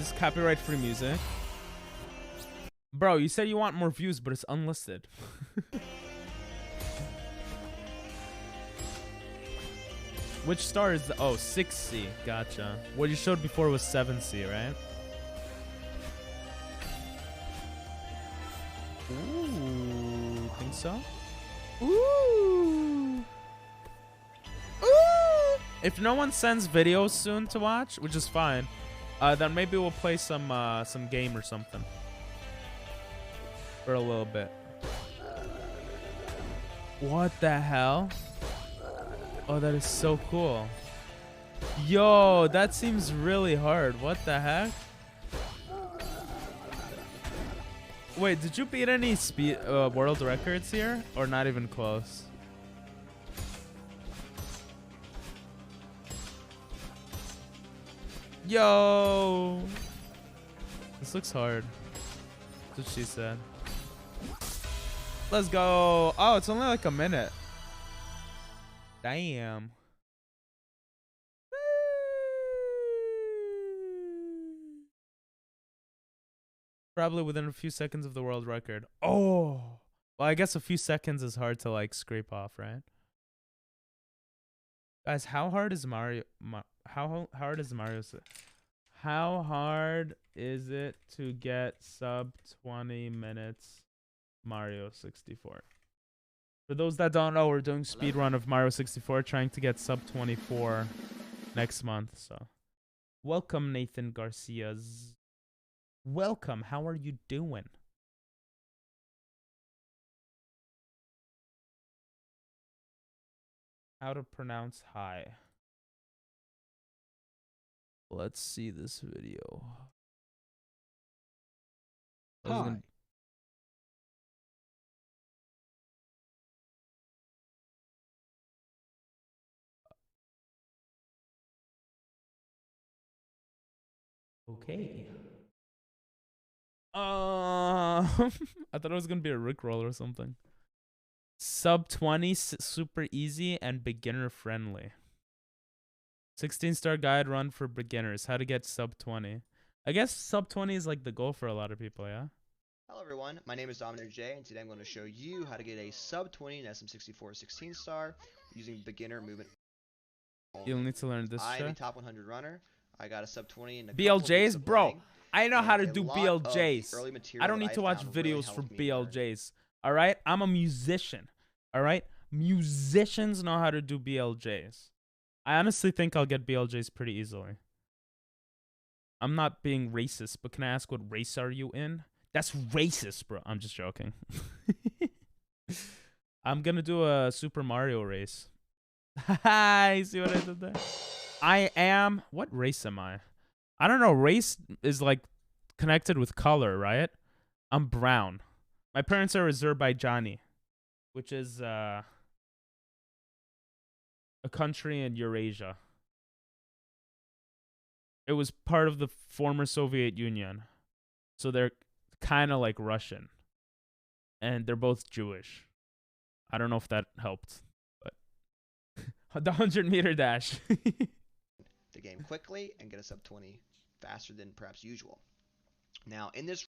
this copyright-free music? Bro, you said you want more views, but it's unlisted. Which star is the... Oh, 6C. Gotcha. What you showed before was 7C, right? Ooh, think so? Ooh. Ooh. If no one sends videos soon to watch, which is fine, then maybe we'll play some game or something for a little bit. What the hell? Oh, that is so cool. Yo, that seems really hard. What the heck? Wait, did you beat any world records here? Or not even close? Yo! This looks hard. That's what she said. Let's go. Oh, it's only like a minute. Damn. Probably within a few seconds of the world record. Oh. Well, I guess a few seconds is hard to like scrape off, right? Guys, how hard is Mario? How hard is Mario? How hard is it to get sub 20 minutes Mario 64? For those that don't know, we're doing speedrun of Mario 64, trying to get sub 24 next month. So, welcome, Nathan Garcia's. Welcome. How are you doing? How to pronounce hi. Let's see this video. Hi. Okay. I thought it was gonna be a Rickroll or something. Sub 20, super easy and beginner friendly. 16-star guide run for beginners. How to get sub 20. I guess sub 20 is like the goal for a lot of people, yeah? Hello everyone, my name is Dominic J, and today I'm going to show you how to get a sub 20 in SM64 16-star using beginner movement. You'll need to learn this shit. I'm a top 100 runner. I got a sub 20 in a BLJs? Bro, I know how to do BLJs. I don't need to watch videos for BLJs. Alright? I'm a musician. Alright? Musicians know how to do BLJs. I honestly think I'll get BLJs pretty easily. I'm not being racist, but can I ask what race are you in? That's racist, bro. I'm just joking. I'm gonna do a Super Mario race. Haha, see what I did there? I am... What race am I? I don't know. Race is like connected with color, right? I'm brown. My parents are Azerbaijani, which is a country in Eurasia. It was part of the former Soviet Union. So they're kind of like Russian. And they're both Jewish. I don't know if that helped, but the 100-meter dash. The game quickly and get a sub 20 faster than perhaps usual. Now in this,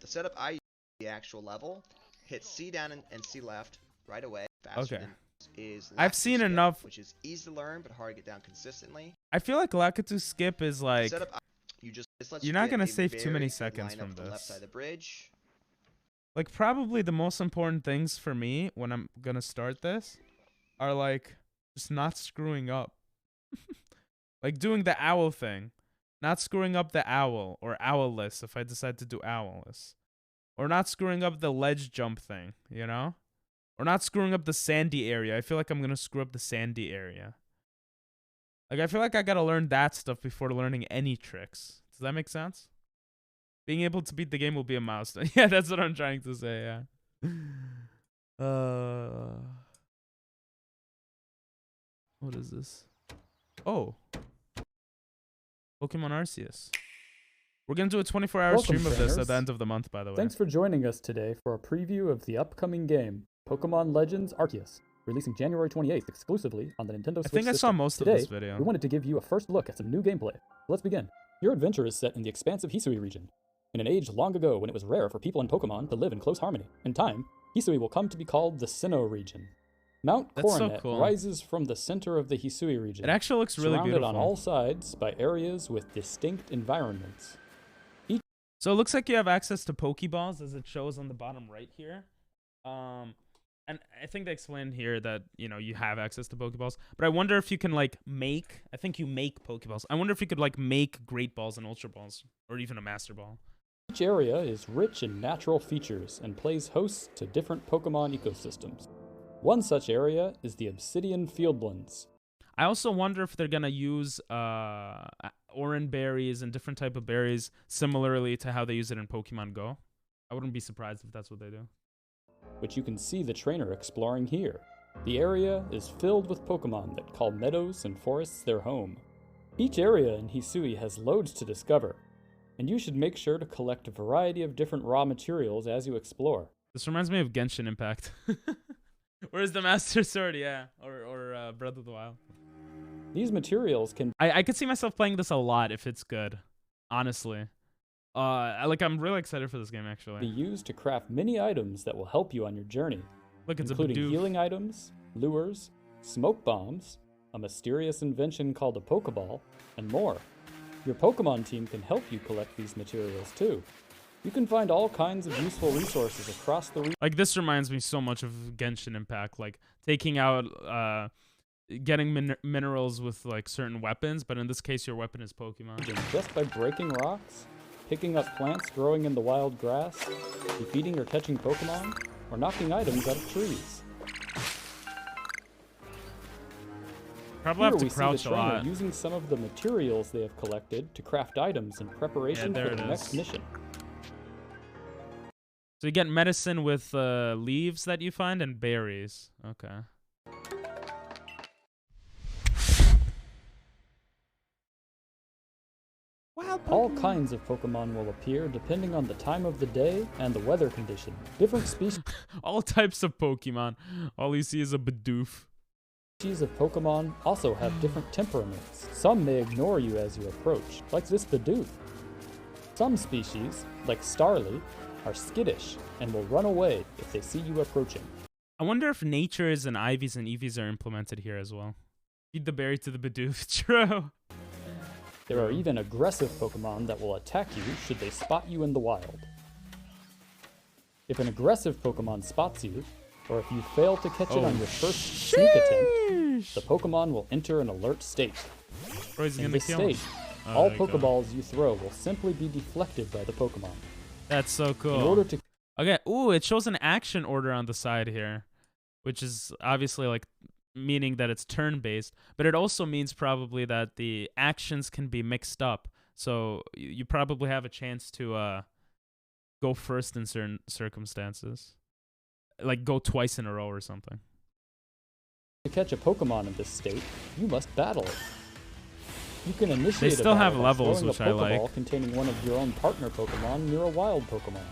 the setup I use the actual level, hit C down and C left right away. Faster than is I've seen enough, which is easy to learn but hard to get down consistently. I feel like Lakitu skip is like setup, you're not gonna save too many seconds from this. Left side of the bridge. Like probably the most important things for me when I'm gonna start this are like just not screwing up. Like doing the owl thing. Not screwing up the owl or owlless if I decide to do owlless. Or not screwing up the ledge jump thing, you know? Or not screwing up the sandy area. I feel like I'm going to screw up the sandy area. Like I feel like I got to learn that stuff before learning any tricks. Does that make sense? Being able to beat the game will be a milestone. Yeah, that's what I'm trying to say, yeah. What is this? Oh. Pokemon Arceus. We're going to do a 24-hour stream of this at the end of the month, by the way. Thanks for joining us today for a preview of the upcoming game, Pokemon Legends Arceus, releasing January 28th exclusively on the Nintendo Switch I think I saw most today, of this video. We wanted to give you a first look at some new gameplay. Let's begin. Your adventure is set in the expansive Hisui region, in an age long ago when it was rare for people and Pokemon to live in close harmony. In time, Hisui will come to be called the Sinnoh region. Mount That's so Coronet cool. rises from the center of the Hisui region. It actually looks really surrounded beautiful. on all sides by areas with distinct environments. So it looks like you have access to Pokeballs, as it shows on the bottom right here. And I think they explained here that, you know, you have access to Pokeballs. But I wonder if you can, like, make... I think you make Pokeballs. I wonder if you could, like, make Great Balls and Ultra Balls. Or even a Master Ball. Each area is rich in natural features and plays host to different Pokemon ecosystems. One such area is the Obsidian Fieldlands. I also wonder if they're going to use Oran berries and different type of berries similarly to how they use it in Pokemon Go. I wouldn't be surprised if that's what they do. Which you can see the trainer exploring here. The area is filled with Pokemon that call meadows and forests their home. Each area in Hisui has loads to discover, and you should make sure to collect a variety of different raw materials as you explore. This reminds me of Genshin Impact. Where's the Master Sword? Yeah, or Breath of the Wild. These materials can... I could see myself playing this a lot if it's good, honestly. I'm really excited for this game, actually. ...be used to craft many items that will help you on your journey. Look, it's including a Bidoof. Healing items, lures, smoke bombs, a mysterious invention called a Pokeball, and more. Your Pokemon team can help you collect these materials too. You can find all kinds of useful resources across the region. Like, this reminds me so much of Genshin Impact, like taking out, getting minerals with like certain weapons, but in this case, your weapon is Pokemon. Just by breaking rocks, picking up plants growing in the wild grass, defeating or catching Pokemon, or knocking items out of trees. Probably have to crouch a lot. Using some of the materials they have collected to craft items in preparation for the next mission. So you get medicine with leaves that you find and berries. Okay. All kinds of Pokemon will appear depending on the time of the day and the weather condition. Different species... All types of Pokemon. All you see is a Bidoof. Species of Pokemon also have different temperaments. Some may ignore you as you approach, like this Bidoof. Some species, like Starly, are skittish and will run away if they see you approaching. I wonder if natures and Ivies and Eevees are implemented here as well. Feed the berry to the Bidoof. True. There are even aggressive Pokemon that will attack you should they spot you in the wild. If an aggressive Pokemon spots you, or if you fail to catch it on your first sneak attempt, the Pokemon will enter an alert state. In this state, all Pokeballs you throw will simply be deflected by the Pokemon. That's so cool. In order to... Okay, ooh, it shows an action order on the side here, which is obviously like meaning that it's turn-based, but it also means probably that the actions can be mixed up. So you probably have a chance to go first in certain circumstances. Like go twice in a row or something. To catch a Pokemon in this state, you must battle it. You can initiate They still a have battle levels, by which I throwing a Pokeball like. containing one of your own partner Pokemon near a wild Pokemon.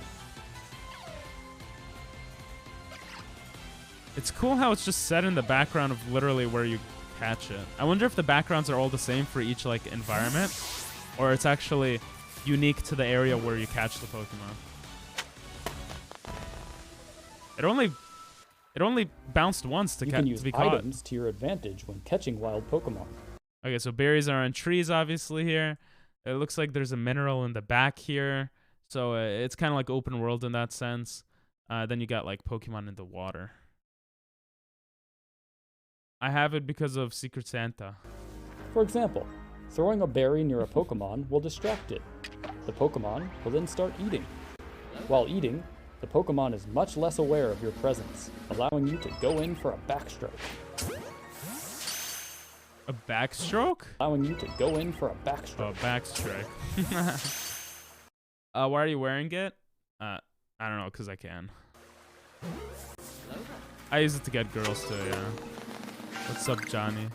It's cool how it's just set in the background of literally where you catch it. I wonder if the backgrounds are all the same for each like environment, or it's actually unique to the area where you catch the Pokemon. It only bounced once to, you can use to be caught. items to your advantage when catching wild Pokemon. Okay, so berries are on trees, obviously, here. It looks like there's a mineral in the back here. So it's kind of like open world in that sense. Then you got like Pokemon in the water. I have it because of Secret Santa. For example, throwing a berry near a Pokemon will distract it. The Pokemon will then start eating. While eating, the Pokemon is much less aware of your presence, allowing you to go in for a backstroke. A backstroke? Allowing you to go in for a backstroke. Oh, backstroke. Why are you wearing it? I don't know, because I can. I use it to get girls too, yeah. What's up, Johnny?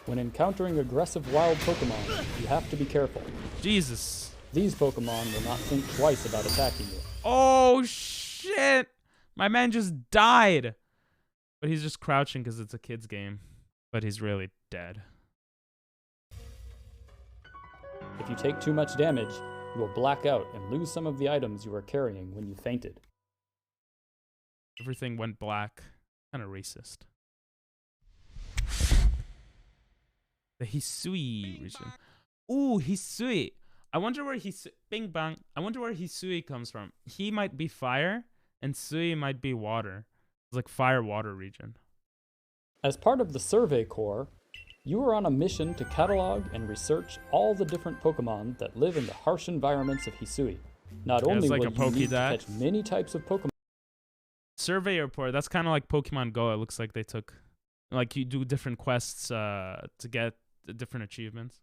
When encountering aggressive wild Pokemon, you have to be careful. Jesus. These Pokemon will not think twice about attacking you. Oh, shit! My man just died! But he's just crouching because it's a kid's game. But he's really dead. If you take too much damage, you will black out and lose some of the items you were carrying when you fainted. Everything went black. Kind of racist. The Hisui region. Ooh, Hisui. I wonder where Bing bang. I wonder where Hisui comes from. He might be fire, and Sui might be water. It's like fire-water region. As part of the Survey Corps, you are on a mission to catalog and research all the different Pokemon that live in the harsh environments of Hisui. Not only like will a you need to Pokédex. catch many types of Pokemon. Survey report. That's kind of like Pokemon Go. It looks like they took, like you do different quests to get the different achievements.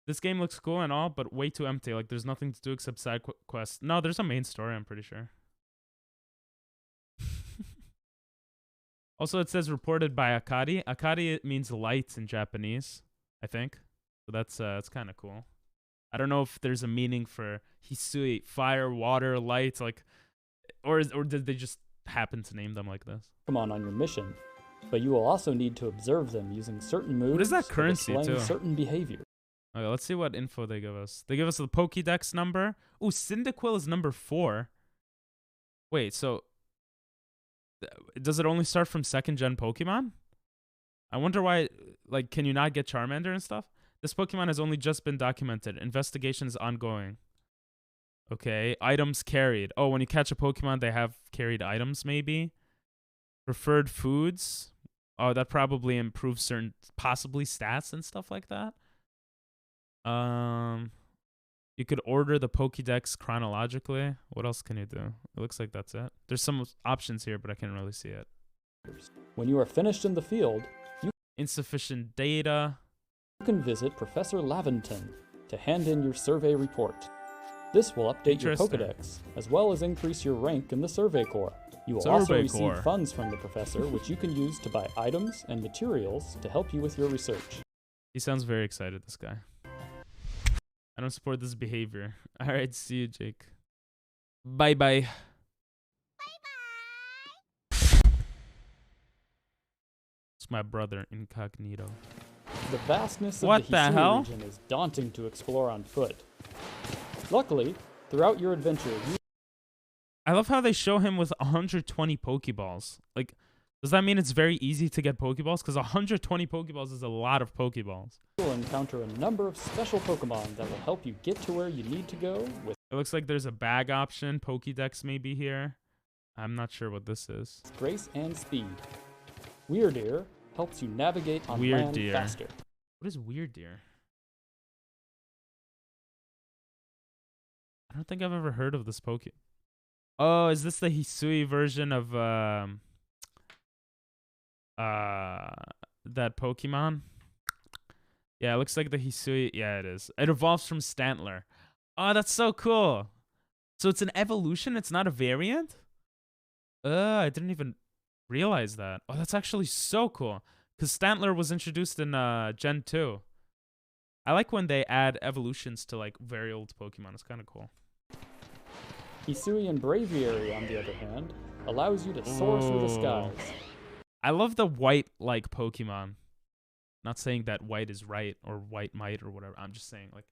This game looks cool and all, but way too empty. Like there's nothing to do except side quests. No, there's a main story. I'm pretty sure. Also, it says reported by Akari. Akari means light in Japanese, I think. So that's kind of cool. I don't know if there's a meaning for Hisui, fire, water, light, like, or did they just happen to name them like this? Pokemon on your mission, but you will also need to observe them using certain moves. What is that currency displaying too? Certain behavior. Okay, let's see what info they give us. They give us the Pokédex number. Ooh, Cyndaquil is number 4. Wait, so does it only start from 2nd gen Pokemon? I wonder why, like, can you not get Charmander and stuff? This Pokemon has only just been documented. Investigation is ongoing. Okay, items carried. Oh, when you catch a Pokemon, they have carried items, maybe? Preferred foods. Oh, that probably improves certain, possibly stats and stuff like that. You could order the Pokédex chronologically. What else can you do? It looks like that's it. There's some options here, but I can't really see it. When you are finished in the field, you insufficient data. You can visit Professor Laventon to hand in your survey report. This will update your Pokédex, as well as increase your rank in the Survey Corps. You will also receive funds from the professor, which you can use to buy items and materials to help you with your research. He sounds very excited, this guy. I don't support this behavior. Alright, see you, Jake. Bye-bye. It's my brother, Incognito. The vastness of the Hisui region is daunting to explore on foot. Luckily, throughout your adventure, I love how they show him with 120 Pokeballs. Like, does that mean it's very easy to get Pokeballs? Because 120 Pokeballs is a lot of Pokeballs. You will encounter a number of special Pokemon that will help you get to where you need to go. It looks like there's a bag option. Pokédex may be here. I'm not sure what this is. Grace and speed. Weirdeer helps you navigate on land faster. What is Weirdeer? I don't think I've ever heard of this Poke. Oh, is this the Hisui version of that Pokemon? Yeah, it looks like the Hisui. Yeah, it is. It evolves from Stantler. Oh, that's so cool. So it's an evolution. It's not a variant. I didn't even realize that. Oh, that's actually so cool. Because Stantler was introduced in Gen 2. I like when they add evolutions to like very old Pokemon. It's kind of cool. Hisui and Braviary, on the other hand, allows you to soar through the skies. I love the white-like Pokemon. Not saying that white is right or white might or whatever. I'm just saying, like,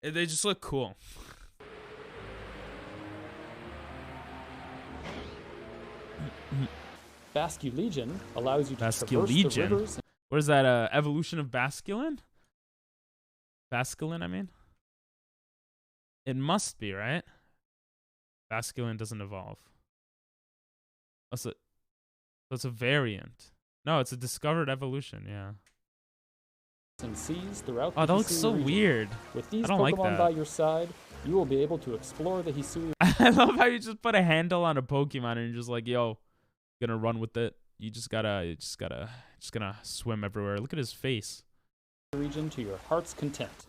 they just look cool. Basculegion allows you to traverse the rivers. What is that, evolution of Basculin? Basculin, I mean? It must be, right? Basculin doesn't evolve. That's a variant. No, it's a discovered evolution, yeah. And seas throughout that looks so weird. With these I don't Pokemon like that. by your side, you will be able to explore the Hisui. I love how you just put a handle on a Pokemon and you're just like, yo, gonna run with it. You just gonna swim everywhere. Look at his face. Region to your heart's content.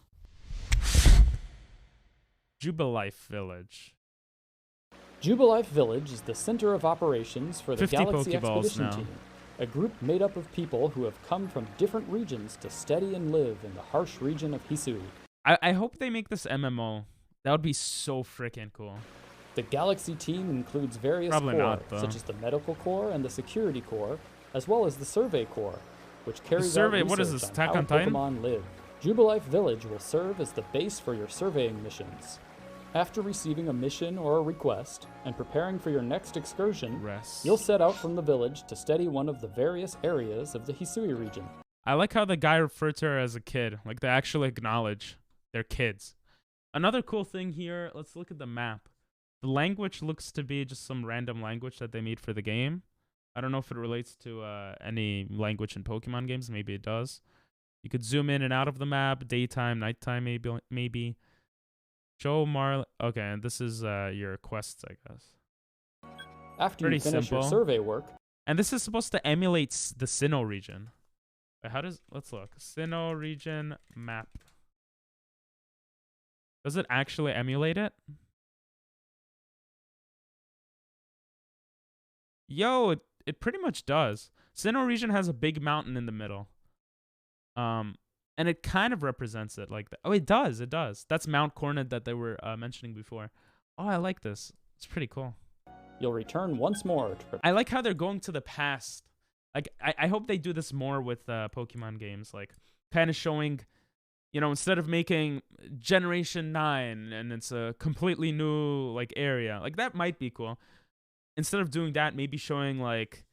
Jubilife Village. Jubilife Village is the center of operations for the 50 Galaxy Pokeballs Expedition now. Team, a group made up of people who have come from different regions to study and live in the harsh region of Hisui. I hope they make this MMO. That would be so freaking cool. The Galaxy team includes various corps, such as the Medical Corps and the Security Corps, as well as the Survey Corps, which carries out research what is this, on Attack how on Titan? Pokemon live. Jubilife Village will serve as the base for your surveying missions. After receiving a mission or a request and preparing for your next excursion, you'll set out from the village to study one of the various areas of the Hisui region. I like how the guy referred to her as a kid. Like, they actually acknowledge they're kids. Another cool thing here, let's look at the map. The language looks to be just some random language that they made for the game. I don't know if it relates to any language in Pokemon games. Maybe it does. You could zoom in and out of the map, daytime, nighttime, maybe. Show Marley. Okay, and this is your quests, I guess. After Pretty you finish simple. your survey work, and this is supposed to emulate the Sinnoh region. Wait, let's look. Sinnoh region map. Does it actually emulate it? Yo, it pretty much does. Sinnoh region has a big mountain in the middle. And it kind of represents it like that. Oh, it does. It does. That's Mount Cornet that they were mentioning before. Oh, I like this. It's pretty cool. You'll return once more. I like how they're going to the past. Like, I hope they do this more with Pokemon games. Like, kind of showing, you know, instead of making Generation 9 and it's a completely new, like, area. Like, that might be cool. Instead of doing that, maybe showing, like,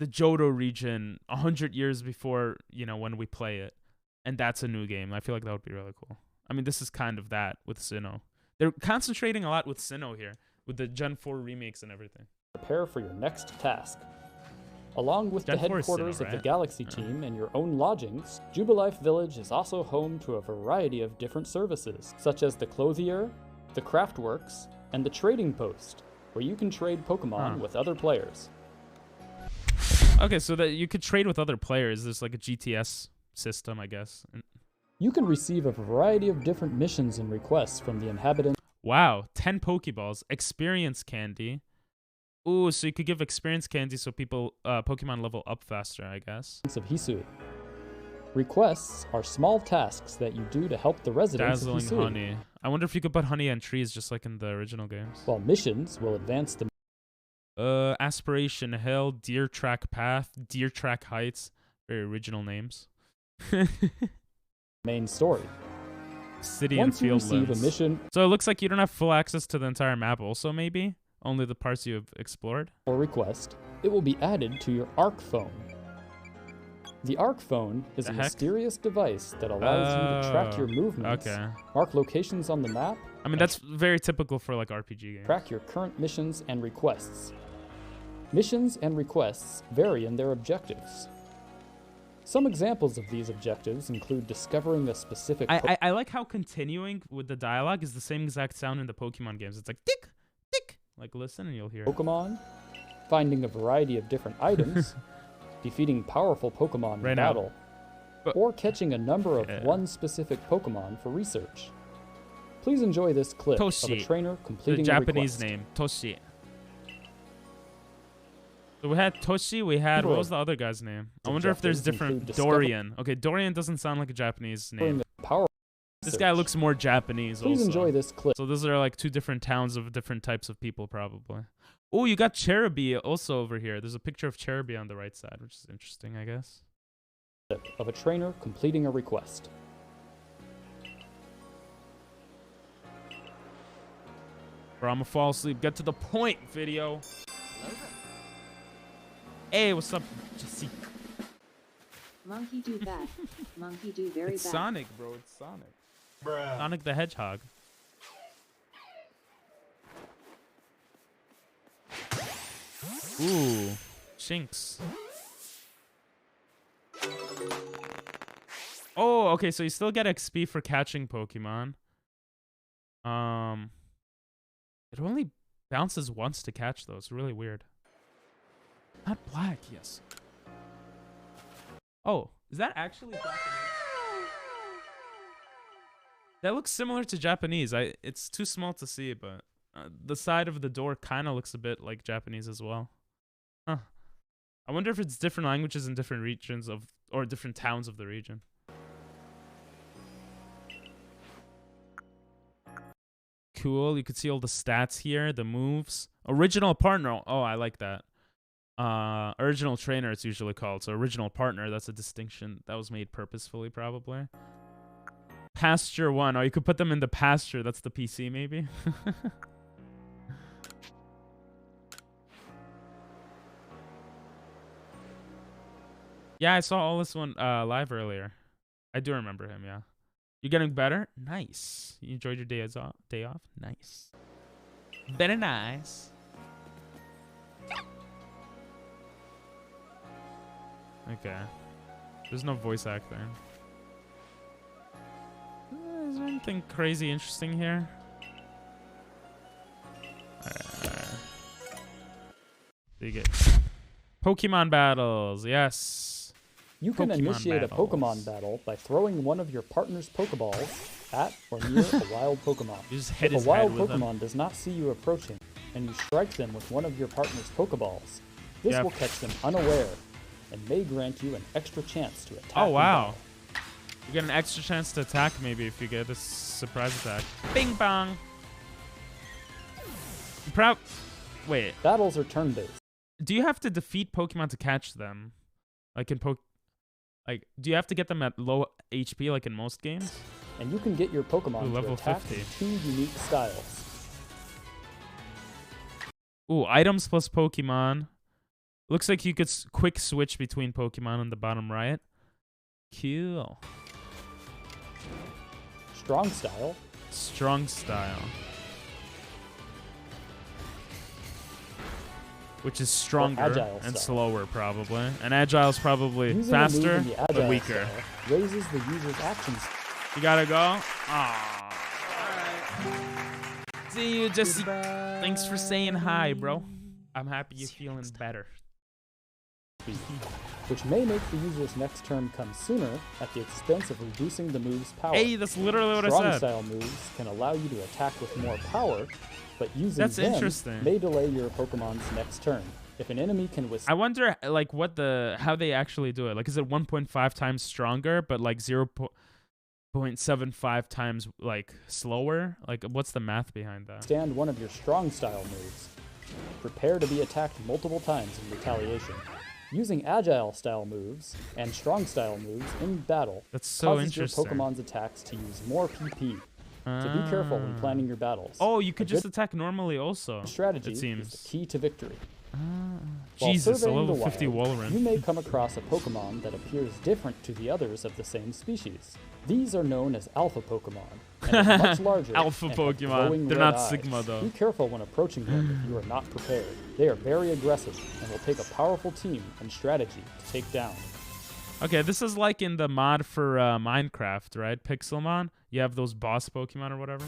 the Johto region 100 years before, you know, when we play it. And that's a new game. I feel like that would be really cool. I mean, this is kind of that with Sinnoh. They're concentrating a lot with Sinnoh here, with the Gen 4 remakes and everything. Prepare for your next task. Along with the headquarters of the Galaxy team and your own lodgings, Jubilife Village is also home to a variety of different services, such as the Clothier, the Craftworks, and the Trading Post, where you can trade Pokemon with other players. Okay, so that you could trade with other players. There's like a GTS system, I guess. You can receive a variety of different missions and requests from the inhabitants. Wow, 10 Pokeballs, experience candy. Ooh, so you could give experience candy so people, Pokemon level up faster, I guess. Of Hisui. Requests are small tasks that you do to help the residents Dazzling of Hisui. honey. I wonder if you could put honey on trees just like in the original games. While missions will advance the Aspiration Hill, Deer Track Path, Deer Track Heights. Very original names. main story. City Once and you field receive lands. a mission So it looks like you don't have full access to the entire map also, maybe? Only the parts you have explored? or request, it will be added to your ARC phone. The ARC phone is The a heck? mysterious device that allows you to track your movements, okay. mark locations on the map, I mean, that's very typical for like RPG games. track your current missions and requests. Missions and requests vary in their objectives. Some examples of these objectives include discovering a specific I like how continuing with the dialogue is the same exact sound in the Pokemon games. It's like tick, tick. Like listen and you'll hear it. Pokemon, finding a variety of different items, defeating powerful Pokemon in Right now. battle, or catching a number of one specific Pokemon for research. Please enjoy this clip of a Toshi. trainer The completing a Japanese request. name. Toshi. So we had Toshi, we had, what was the other guy's name? I wonder if there's Objectives different, include Dorian. Okay, Dorian doesn't sound like a Japanese During name. the power This guy looks more Japanese Please also. enjoy this clip. So those are like two different towns of different types of people probably. Oh, you got Cherubi also over here. There's a picture of Cherubi on the right side, which is interesting, I guess. Of a trainer completing a request. Bro, I'm gonna fall asleep. Get to the point, video. Hey, what's up, Jesse? Monkey do bad. Monkey do very It's bad. Sonic, bro. It's Sonic. Sonic the Hedgehog. Ooh, Shinx. Oh, okay, so you still get XP for catching Pokemon. It only bounces once to catch those. Really weird. Not black, yes. Oh, is that actually Japanese? That looks similar to Japanese. It's too small to see, but the side of the door kind of looks a bit like Japanese as well. Huh. I wonder if it's different languages in different regions of, or different towns of the region. Cool. You can see all the stats here, the moves. Original partner. Oh, I like that. Original trainer, it's usually called. So original partner, that's a distinction that was made purposefully, probably. Pasture 1. Oh, you could put them in the pasture. That's the PC, maybe. Yeah, I saw all this one live earlier. I do remember him, yeah. You're getting better? Nice. You enjoyed your day off? Nice. Very nice. Okay. There's no voice acting. Is there anything crazy interesting here? Alright. You get Pokemon battles, yes. You can initiate a Pokemon battle by throwing one of your partner's Pokeballs at or near a wild Pokemon. If a wild Pokemon does not see you approaching, and you strike them with one of your partner's Pokeballs, this will catch them unaware and may grant you an extra chance to attack. Oh wow! You get an extra chance to attack maybe if you get a surprise attack. Bing bong. Wait. Battles are turn-based. Do you have to defeat Pokemon to catch them? Like in do you have to get them at low HP like in most games? And you can get your Pokemon to level attack 50. in 2 unique styles. Ooh, items plus Pokemon. Looks like you could quick switch between Pokemon on the bottom right. Cool. Strong style. Strong style. Which is stronger and slower, probably. And agile is probably Using faster, but weaker. Raises the user's actions. You gotta go? Aww. See you, Jesse. Thanks for saying hi, bro. I'm happy you're feeling better. Which may make the user's next turn come sooner at the expense of reducing the move's power. Hey, that's literally what I said. Strong style moves can allow you to attack with more power, but using them interesting. may delay your Pokemon's next turn. If an enemy can withstand... I wonder, like, how they actually do it. Like, is it 1.5 times stronger, but, like, 0.75 times, like, slower? Like, what's the math behind that? Stand one of your strong style moves. Prepare to be attacked multiple times in retaliation. Using agile style moves and strong style moves in battle causes your Pokemon's attacks to use more PP. So be careful when planning your battles. Oh, you could just attack normally also. Strategy it seems. is the key to victory. Jesus, a level 50 wild, Walrein. You may come across a Pokemon that appears different to the others of the same species. These are known as Alpha Pokemon, and are much larger. Alpha Pokemon. They're not Sigma though. Be careful when approaching them if you are not prepared. They are very aggressive and will take a powerful team and strategy to take down. Okay, this is like in the mod for Minecraft, right? Pixelmon. You have those boss Pokemon or whatever.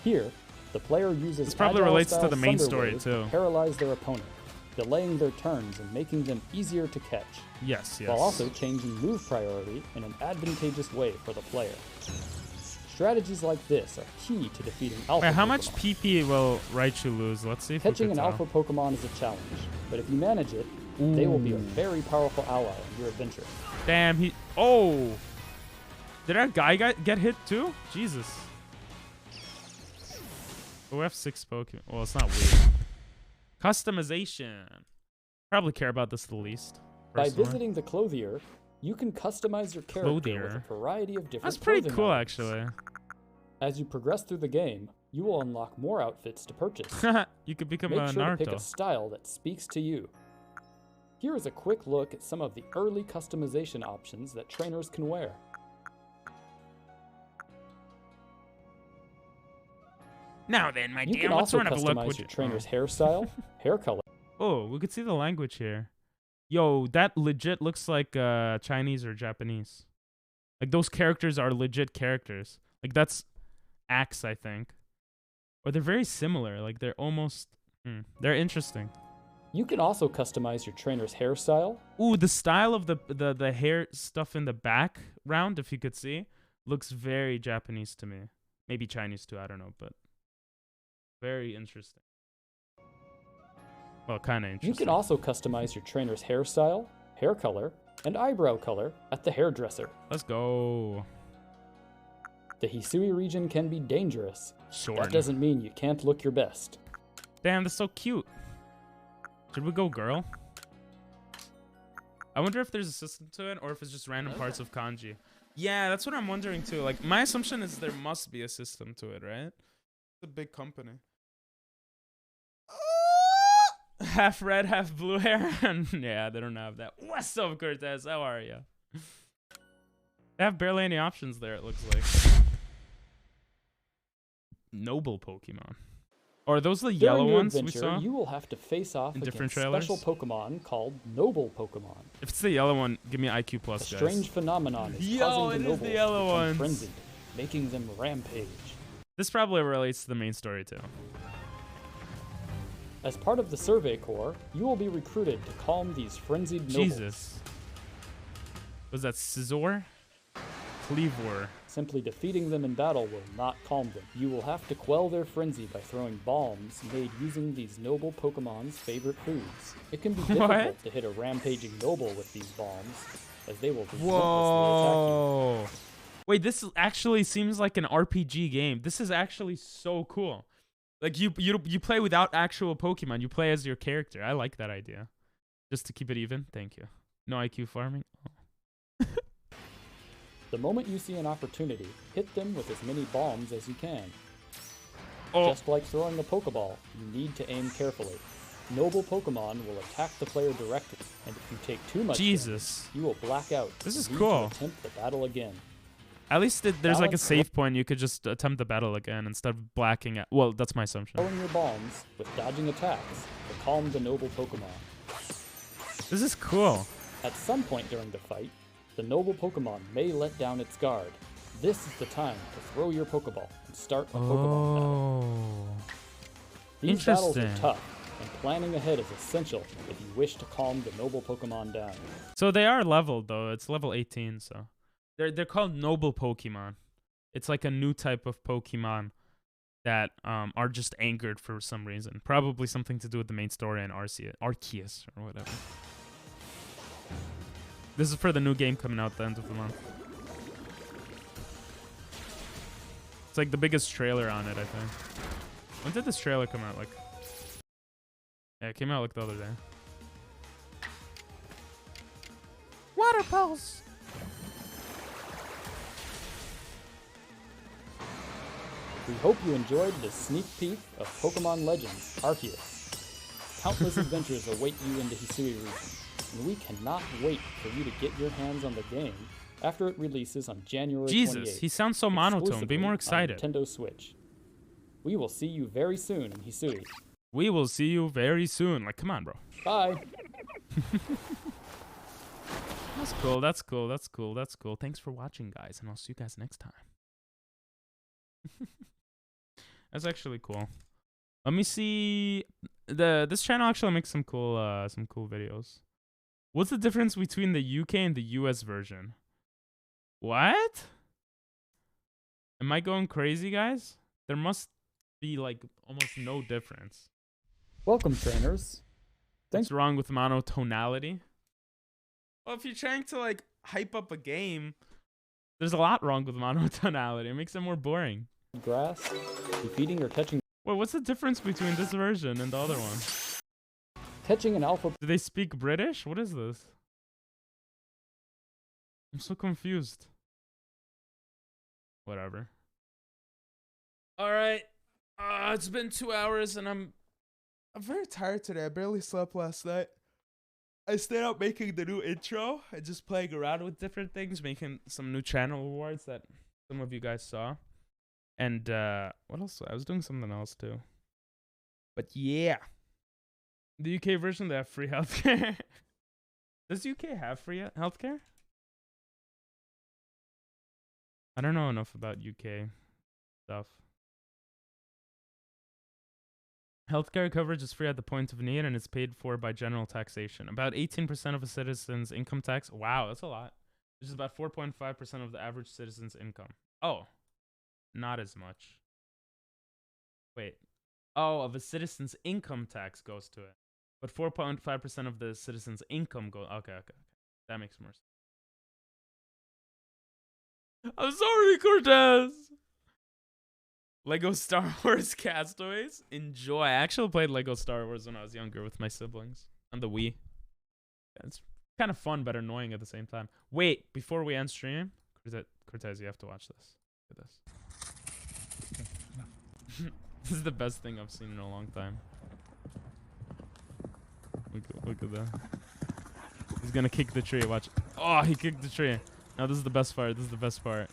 Here, the player uses this probably relates to the main story too. To paralyze their opponent, delaying their turns and making them easier to catch. Yes. While also changing move priority in an advantageous way for the player. Strategies like this are key to defeating Alpha Pokemon. How much PP will Raichu lose? Let's see if Catching we can an Alpha Pokemon is a challenge, but if you manage it, they will be a very powerful ally in your adventure. Damn, oh! Did our guy get hit too? Jesus. Oh, we have 6 Pokemon. Well, it's not weird. Customization. Probably care about this the least. By visiting the Clothier, you can customize your character with a variety of different That's pretty cool, items. actually. As you progress through the game, you will unlock more outfits to purchase. You could become Make sure Naruto. to pick a style that speaks to you. Here is a quick look at some of the early customization options that trainers can wear. Now then, my You dear, can what also sort of a look customize would your you... trainer's hairstyle, hair color. Oh, we could see the language here. Yo, that legit looks like Chinese or Japanese. Like, those characters are legit characters. Like, that's Axe, I think. Or they're very similar. Like, they're almost... They're interesting. You can also customize your trainer's hairstyle. Ooh, the style of the hair stuff in the background, if you could see, looks very Japanese to me. Maybe Chinese too, I don't know, but very interesting. Well, kind of interesting. You can also customize your trainer's hairstyle, hair color, and eyebrow color at the hairdresser. Let's go. The Hisui region can be dangerous. Sure. That doesn't mean you can't look your best. Damn, that's so cute. Should we go girl? I wonder if there's a system to it or if it's just random parts of kanji. Yeah, that's what I'm wondering too. Like, my assumption is there must be a system to it, right? It's a big company. Half red, half blue hair. Yeah, they don't have that. What's up, Cortez? How are you? They have barely any options there, it looks like. Noble Pokemon. Or are those the yellow ones we saw? You will have to face off in against different trailers? special Pokemon called Noble Pokemon. If it's the yellow one, give me IQ plus, A guys. strange phenomenon is causing the Nobles to become frenzied, making them rampage. This probably relates to the main story too. As part of the Survey Corps, you will be recruited to calm these frenzied nobles. Jesus. Was that Scizor? Cleavor. Simply defeating them in battle will not calm them. You will have to quell their frenzy by throwing bombs made using these noble Pokemon's favorite foods. It can be difficult to hit a rampaging noble with these bombs, as they will relentlessly attack you. Wait, this actually seems like an RPG game. This is actually so cool. Like, you play without actual Pokemon. You play as your character. I like that idea. Just to keep it even. Thank you. No IQ farming. Oh. The moment you see an opportunity, hit them with as many bombs as you can. Oh. Just like throwing a Pokeball, you need to aim carefully. Noble Pokemon will attack the player directly, and if you take too much damage, you will black out. This is and need cool. to attempt the battle again. At least there's like a Balance save point. You could just attempt the battle again instead of blacking out. Well, that's my assumption. Throwing your bombs with dodging attacks to calm the Noble Pokemon. This is cool. At some point during the fight, the Noble Pokemon may let down its guard. This is the time to throw your Pokeball and start a Pokemon battle. These battles are tough, and planning ahead is essential if you wish to calm the Noble Pokemon down. So they are leveled though. It's level 18, so they're called Noble Pokemon. It's like a new type of Pokemon that are just angered for some reason. Probably something to do with the main story and Arceus or whatever. This is for the new game coming out at the end of the month. It's like the biggest trailer on it, I think. When did this trailer come out? Like, yeah, it came out like the other day. Water pulse. We hope you enjoyed this sneak peek of Pokemon Legends Arceus. Countless adventures await you in the Hisui region, and we cannot wait for you to get your hands on the game after it releases on January 28th. Jesus, he sounds so monotone. Be more excited. On Nintendo Switch. We will see you very soon in Hisui. We will see you very soon. Like, come on, bro. Bye. That's cool. That's cool. That's cool. That's cool. Thanks for watching, guys, and I'll see you guys next time. That's actually cool. Let me see. This channel actually makes some cool videos. What's the difference between the UK and the US version? What? Am I going crazy, guys? There must be like almost no difference. Welcome, trainers. What's wrong with monotonality? Well, if you're trying to like hype up a game, there's a lot wrong with monotonality. It makes it more boring. Grass, defeating or catching. Wait, what's the difference between this version and the other one? Catching an alpha. Do they speak British? What is this? I'm so confused. Whatever. Alright. It's been 2 hours and I'm very tired today. I barely slept last night. I stayed up making the new intro and just playing around with different things, making some new channel awards that some of you guys saw. And what else? I was doing something else too. But yeah. The UK version, they have free healthcare. Does UK have free healthcare? I don't know enough about UK stuff. Healthcare coverage is free at the point of need and it's paid for by general taxation. About 18% of a citizen's income tax. Wow, that's a lot. Which is about 4.5% of the average citizen's income. Oh, not as much. Wait. Oh, of a citizen's income tax goes to it. But 4.5% of the citizen's income goes. Okay. That makes more sense. I'm sorry, Cortez. Lego Star Wars Castaways. Enjoy. I actually played Lego Star Wars when I was younger with my siblings on the Wii. That's Kind of fun, but annoying at the same time. Wait, before we end stream, Cortez, you have to watch this. Look at this. This is the best thing I've seen in a long time. Look at that. He's gonna kick the tree. Watch. Oh, he kicked the tree. Now this is the best part. This is the best part.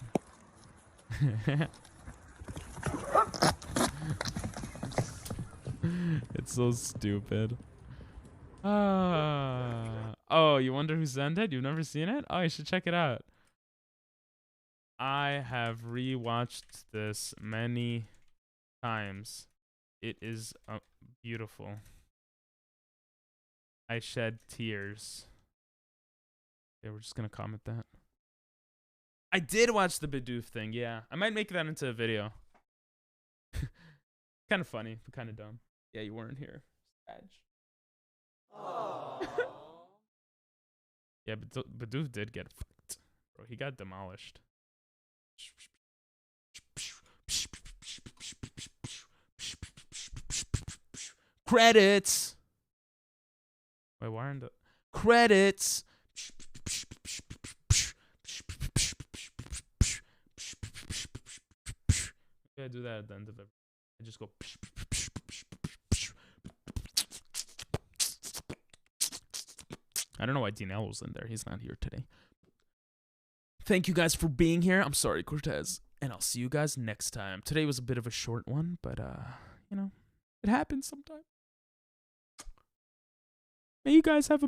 It's so stupid. Oh, you wonder who sent it? You've never seen it? Oh, you should check it out. I have rewatched this many times. It is beautiful. I shed tears. Yeah, we're just gonna comment that. I did watch the Bidoof thing, yeah. I might make that into a video. Kind of funny, but kind of dumb. Yeah, you weren't here. Edge. Yeah, but Bidoof did get fucked. Bro, he got demolished. Credits! Wait, why aren't the credits? I do that at the end of it. I just go. I don't know why Dean L was in there. He's not here today. Thank you guys for being here. I'm sorry, Cortez. And I'll see you guys next time. Today was a bit of a short one, but you know, it happens sometimes. May you guys have a